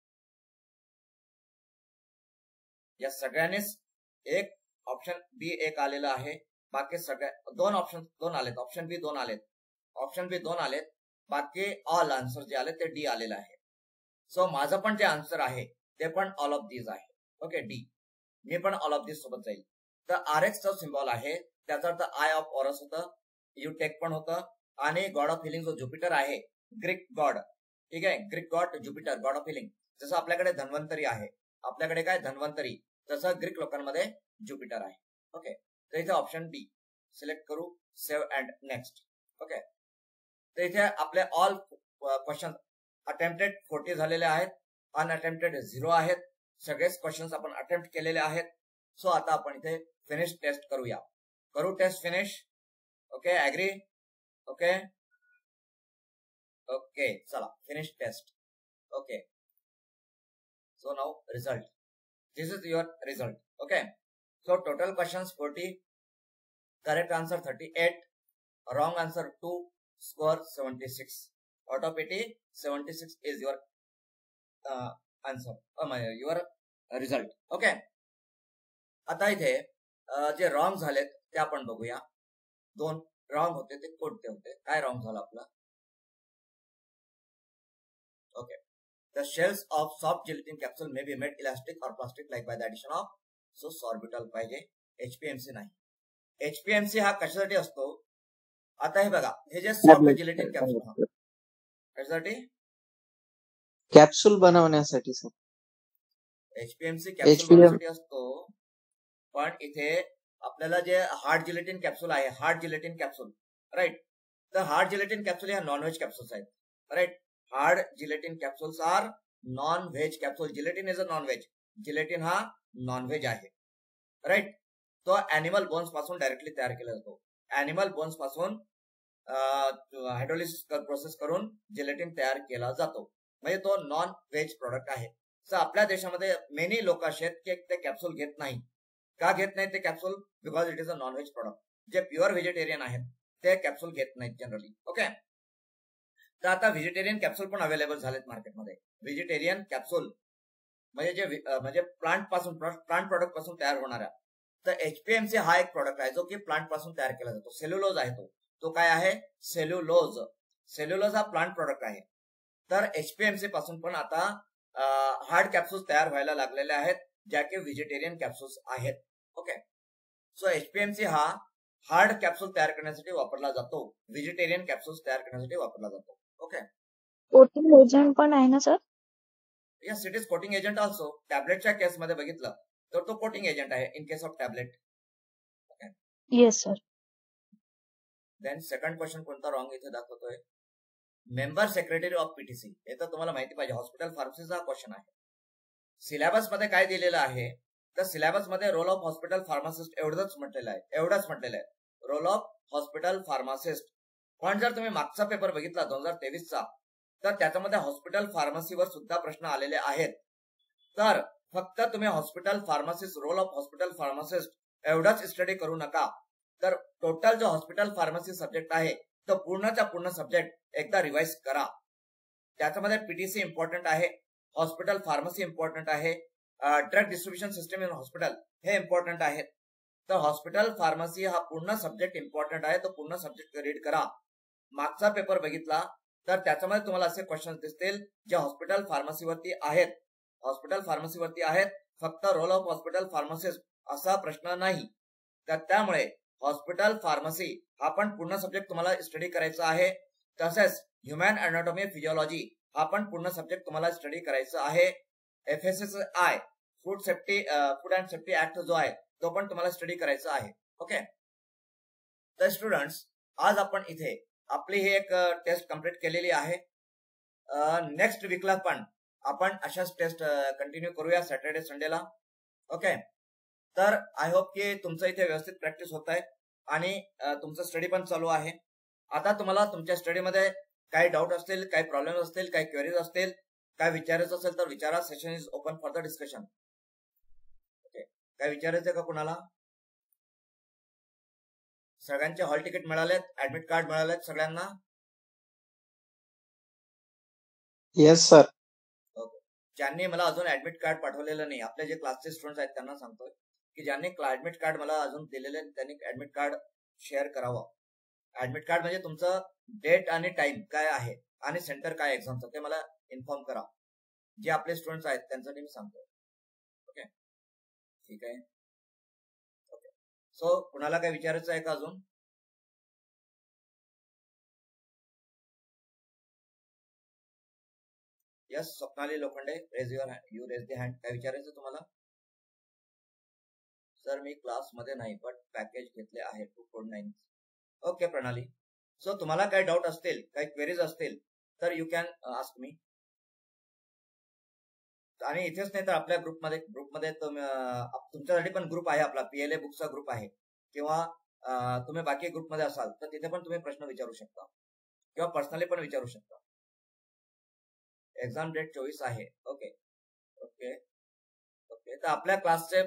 या सगळ्यांनीच एक ऑप्शन बी एक आलेलं आहे, बाकी सगळ्या दोन ऑप्शन दोन आलेत, ऑप्शन बी दोन आलेत, ऑप्शन बी दोन आलेत, बाकी ऑल आन्सर जे आले ते डी आलेलं आहे. सो माझं पण जे आन्सर आहे ते पण ऑल ऑफ दिस आहे. Okay, D. मी पण ऑल ऑफ दिस सोबत जाईल. तर RX चा सिम्बॉल आहे, त्याचा अर्थ आय ऑफ ऑरस होतं, यूटेक पण होतं, आणि गॉड ऑफ हिलिंग जो ज्युपिटर आहे, ग्रीक गॉड, ठीक आहे, Greek God Jupiter god of healing. जसं आपल्याकडे धन्वंतरी आहे, आपल्याकडे काय धन्वंतरी, तसं ग्रीक लोकांमध्ये ज्युपिटर आहे. ओके, तर इथे ऑप्शन डी सिलेक्ट करू, सेव्ह अँड नेक्स्ट. ओके, तर इथे आपले ऑल क्वेश्चन अटेम्प्टेड 40 झालेले आहेत, अनअटेम्प्टेड 0 आहेत. सगळेच क्वेश्चन्स आपण अटेम्प्ट केलेले आहेत. सो आता आपण इथे फिनिश टेस्ट करूया. करू test finish. Okay, agree? Okay okay, चला finish test. Okay, so now result. This is your result. Okay, so total questions 40, correct answer 38, wrong answer 2, score 76. Out of 80, 76 is your answer, your result. Okay, आता इथे जे रॉंग झालेत ते आपण बघूया. दोन रॉंग होते, ते कोणते होते, काय रॉंग झालं आपलं? Okay, the shells of soft gelatin capsule may be made elastic or plastic like by the addition of, so sorbitol पाहिजे, HPMC नाही. HPMC हा कशासाठी असतो? आता हे बघा, हे जे सॉफ्ट जिलेटिन कॅप्सूल, कशासाठी? कॅप्सूल बनवण्यासाठी सर. HPMC कॅप्सूल बनवण्यासाठी असतो, पण इथे आपल्याला जे हार्ड जिलेटिन कॅप्सूल आहे, हार्ड जिलेटिन कॅप्सूल, राईट, तर हार्ड जिलेटिन कॅप्सूल ह्या नॉनव्हेज कॅप्सूल्स आहेत, right. Hard gelatin capsules are non veg capsule. Gelatin is a non veg, gelatin हा नॉन-व्हेज आहे, राईट. तो ऍनिमल बोन्स पासून डायरेक्टली तयार केला जातो. ऍनिमल बोन्स पासून हायड्रोलिसिस प्रोसेस करून जिलेटिन तयार केला जातो, म्हणजे तो नॉन-व्हेज प्रोडक्ट आहे. तर आपल्या देशामध्ये मेनी लोक असे आहेत की ते कॅप्सूल घेत नाही. का घेत नाही ते capsule? Because it is a non veg product. जे प्युअर व्हेजिटेरियन आहेत ते कॅप्सूल घेत नाहीत जनरली. ओके, तर आता व्हेजिटेरियन कॅप्सूल पण अवेलेबल झालेत मार्केटमध्ये. व्हेजिटेरियन कॅप्सूल म्हणजे प्लांट प्रोडक्ट पासून तयार होणाऱ्या. तर HPMC हा एक प्रोडक्ट आहे जो की प्लांट पासून तयार केला जातो. सेल्युलोज आहे तो काय आहे? सेल्युलोज. सेल्युलोज हा प्लांट प्रोडक्ट आहे. तर HPMC पासून पण आता हार्ड कॅप्सूल्स तयार व्हायला लागलेले आहेत, ज्या की व्हेजिटेरियन कॅप्सूल्स आहेत. ओके, सो HPMC हा हार्ड कॅप्सूल तयार करण्यासाठी वापरला जातो, व्हेजिटेरियन कॅप्सूल्स तयार करण्यासाठी वापरला जातो. ओके, कोटिंग एजंट पण आहे ना sir? Yes, it is coating agent also. टॅबलेटच्या केसमध्ये बघितलं तर तो कोटिंग एजंट आहे in case of tablet. Yes sir. Then second question कोणता रॉंग इथे दाखवतोय? Member secretary of PTC. हे तर तुम्हाला माहिती पाहिजे, हॉस्पिटल फार्मसीचा क्वेश्चन आहे. सिलेबस मध्ये काय दिलेलं आहे? तर सिलेबस मध्ये रोल ऑफ हॉस्पिटल फार्मासिस्ट एवढंच म्हटलेलं आहे, रोल ऑफ हॉस्पिटल फार्मासिस्ट. पण जर तुम्ही मागचा पेपर बघितला 2023चा, तर त्याच्यामध्ये हॉस्पिटल फार्मसीवर सुद्धा प्रश्न आलेले आहेत. तर फक्त तुम्ही hospital pharmacist, role of hospital pharmacist एवढाच स्टडी करू नका. तर टोटल जो हॉस्पिटल फार्मसी सब्जेक्ट आहे तो पूर्णच्या पूर्ण सब्जेक्ट एकदा रिवाइज करा. त्याच्यामध्ये PTC इम्पॉर्टंट आहे, हॉस्पिटल फार्मसी इम्पॉर्टंट आहे, drug distribution system in hospital हे इम्पॉर्टंट आहेत. तर हॉस्पिटल फार्मसी हा पूर्ण सब्जेक्ट इम्पॉर्टंट आहे, तो पूर्ण सब्जेक्ट रीड करा. मागचा पेपर बघितला तर त्याच्यामध्ये तुम्हाला असे क्वेश्चन दिसतील जे हॉस्पिटल फार्मसीवरती आहेत, फक्त रोल ऑफ हॉस्पिटल फार्मसिस्ट असा प्रश्न नाही. तर त्यामुळे हॉस्पिटल फार्मसी हा पण पूर्ण सब्जेक्ट तुम्हाला स्टडी करायचा आहे. तसेच ह्युमन अॅनाटॉमी फिजिओलॉजी हा पण पूर्ण सब्जेक्ट तुम्हाला स्टडी करायचा आहे. FSSAI food and safety act जो आहे तो पण तुम्हाला स्टडी करायचा आहे. ओके, तर स्टुडंट्स आज आपण इथे आपली ही एक टेस्ट कंप्लीट केलेली आहे. नेक्स्ट वीकला पण आपण अशाच टेस्ट कंटिन्यू करूया सॅटर्डे संडेला. ओके, तर आय होप की तुमचं इथे व्यवस्थित प्रॅक्टिस होत आहे आणि तुमचं स्टडी पण चालू आहे. आता तुम्हाला तुमच्या स्टडीमध्ये काही डाऊट असतील, काही प्रॉब्लेम असतील, काही क्वेरीज असतील काय विचारायचं असेल तर विचारा. Session is open for the discussion. Okay, काय विचारायचं का कुणाला? सगळ्यांचे हॉल तिकीट मिळालेत, ऍडमिट कार्ड मिळालेत सगळ्यांना? Yes sir. ओके, ज्यांनी मला अजून ऍडमिट कार्ड पाठवलेलं नाही, आपले जे क्लासचे स्टुडंट्स आहेत त्यांना सांगतोय की ज्यांनी ऍडमिट कार्ड मला अजून दिलेले त्यांनी ऍडमिट कार्ड शेअर करावं. ऍडमिट कार्ड म्हणजे तुमचं डेट आणि टाइम काय आहे आणि सेंटर काय एक्झामचं ते मला इन्फॉर्म करा. जे आपले स्टुडंट्स आहेत त्यांच्यासाठी मी सांगतोय. ओके, ठीक आहे. ओके, सो कुणाला काय विचारायचं आहे का अजून? Yes, Swapnali Lokhande, you raise the hand. काय विचारायचं तुम्हाला? सर मी क्लासमध्ये नाही बट पॅकेज घेतले आहे 249. ओके प्रणाली, सो तुम्हाला काही डाऊट असतील, काही क्वेरीज असतील तर यू कॅन आस्क मी. आणि इथेच नाही तर आपल्या ग्रुपमध्ये तुमच्यासाठी पण ग्रुप आहे, आपला PLA बुकचा ग्रुप आहे, किंवा तुम्ही बाकी ग्रुपमध्ये असाल तर तिथे पण तुम्ही प्रश्न विचारू शकता किंवा पर्सनली पण विचारू शकता. एक्झाम डेट 24 आहे. ओके ओके ओके, तर आपल्या क्लासचे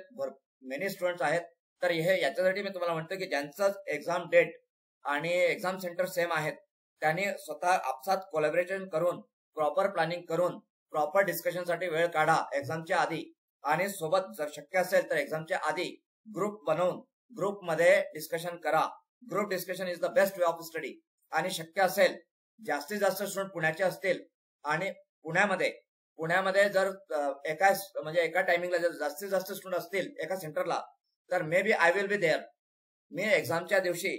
मेनी स्टुडंट्स आहेत. तर हे याच्यासाठी मी तुम्हाला म्हणतो की ज्यांचं एक्झाम डेट आणि एक्झाम सेंटर सेम आहेत त्यांनी स्वतः आपसात कोलॅबोरेशन करून, प्रॉपर प्लॅनिंग करून, प्रॉपर डिस्कशनसाठी वेळ काढा एक्झामच्या आधी. आणि सोबत जर शक्य असेल तर एक्झामच्या आधी ग्रुप बनवून ग्रुपमध्ये डिस्कशन करा. Group discussion is the best way of study. आणि शक्य असेल जास्तीत जास्त स्टुडंट पुण्याचे असतील आणि पुण्यामध्ये जर एका टायमिंगला जर जास्तीत जास्त स्टुडंट असतील एका सेंटरला तर may be I will be there. मी एक्झामच्या दिवशी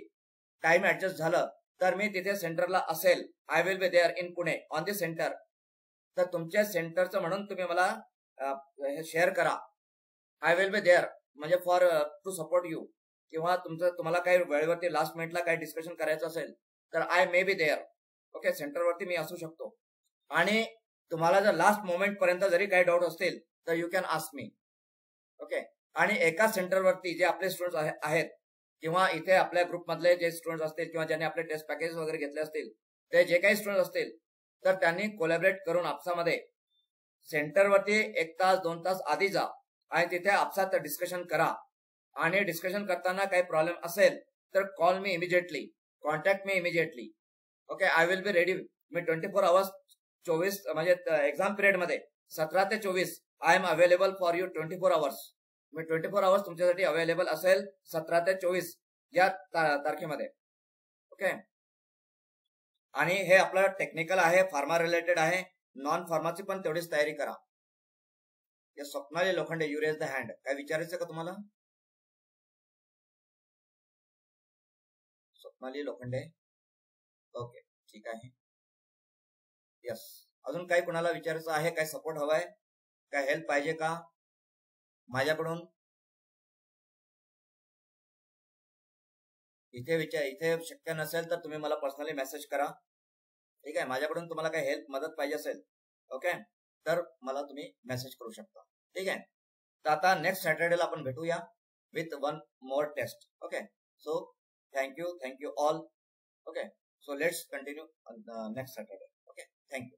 टाइम ऍडजस्ट झालं तर मी तिथे सेंटरला असेल. I will be there in Pune on the centre. तर तुमच्या सेंटरचं म्हणून तुम्ही मला शेअर करा. आय विल बी देअर म्हणजे फॉर टू सपोर्ट यू. किंवा तुम्हाला काही वेळेवरती लास्ट मिनिटला काही डिस्कशन करायचं असेल तर I may be there. Okay, सेंटरवरती मी असू शकतो. आणि तुम्हाला जर लास्ट मोमेंट पर्यंत जरी काही डाऊट असतील तर you can ask me. Okay, आणि एका सेंटरवरती जे आपले स्टुडंट्स आहेत किंवा इथे आपल्या ग्रुपमधले जे स्टुडंट्स असतील किंवा ज्यांनी आपले टेस्ट पॅकेज वगैरे घेतले असतील ते जे काही स्टुडंट्स असतील तर त्यांनी कोलॅबरेट करून आपसामध्ये सेंटरवरती 1 तास 2 तास आधी जा आणि तिथे आपसात डिस्कशन करा. आणि डिस्कशन करताना काही प्रॉब्लेम असेल तर call me immediately, contact me immediately. Okay, I will be ready. Me 24 hours 24 म्हणजे एक्झाम पिरियडमध्ये 17 ते 24 I am available for you 24 hours. Me 24 hours तुमच्यासाठी अवेलेबल असेल 17 ते 24 या तारखेमध्ये. ओके, आणि हे आपलं टेक्निकल आहे, फार्मा रिलेटेड आहे. नॉन फार्माची पण तेवढीच तयारी करा. Swapnali Lokhande, you raise the hand. काय विचारायचं का तुम्हाला? स्वप्नाली लोखंडे, ओके ठीक आहे. यस, अजून काही कुणाला विचारायचं आहे? काय सपोर्ट हवाय? काय हेल्प पाहिजे का माझ्याकडून? इथे शक्य नसेल तर तुम्ही मला पर्सनली मेसेज करा. ठीक आहे, माझ्याकडून तुम्हाला काही हेल्प मदत पाहिजे असेल ओके तर मला तुम्ही मेसेज करू शकता. ठीक आहे, तर आता नेक्स्ट सॅटर्डेला आपण भेटूया with 1 more test. Okay, so thank you all. Okay, so let's continue next Saturday. Okay, thank you.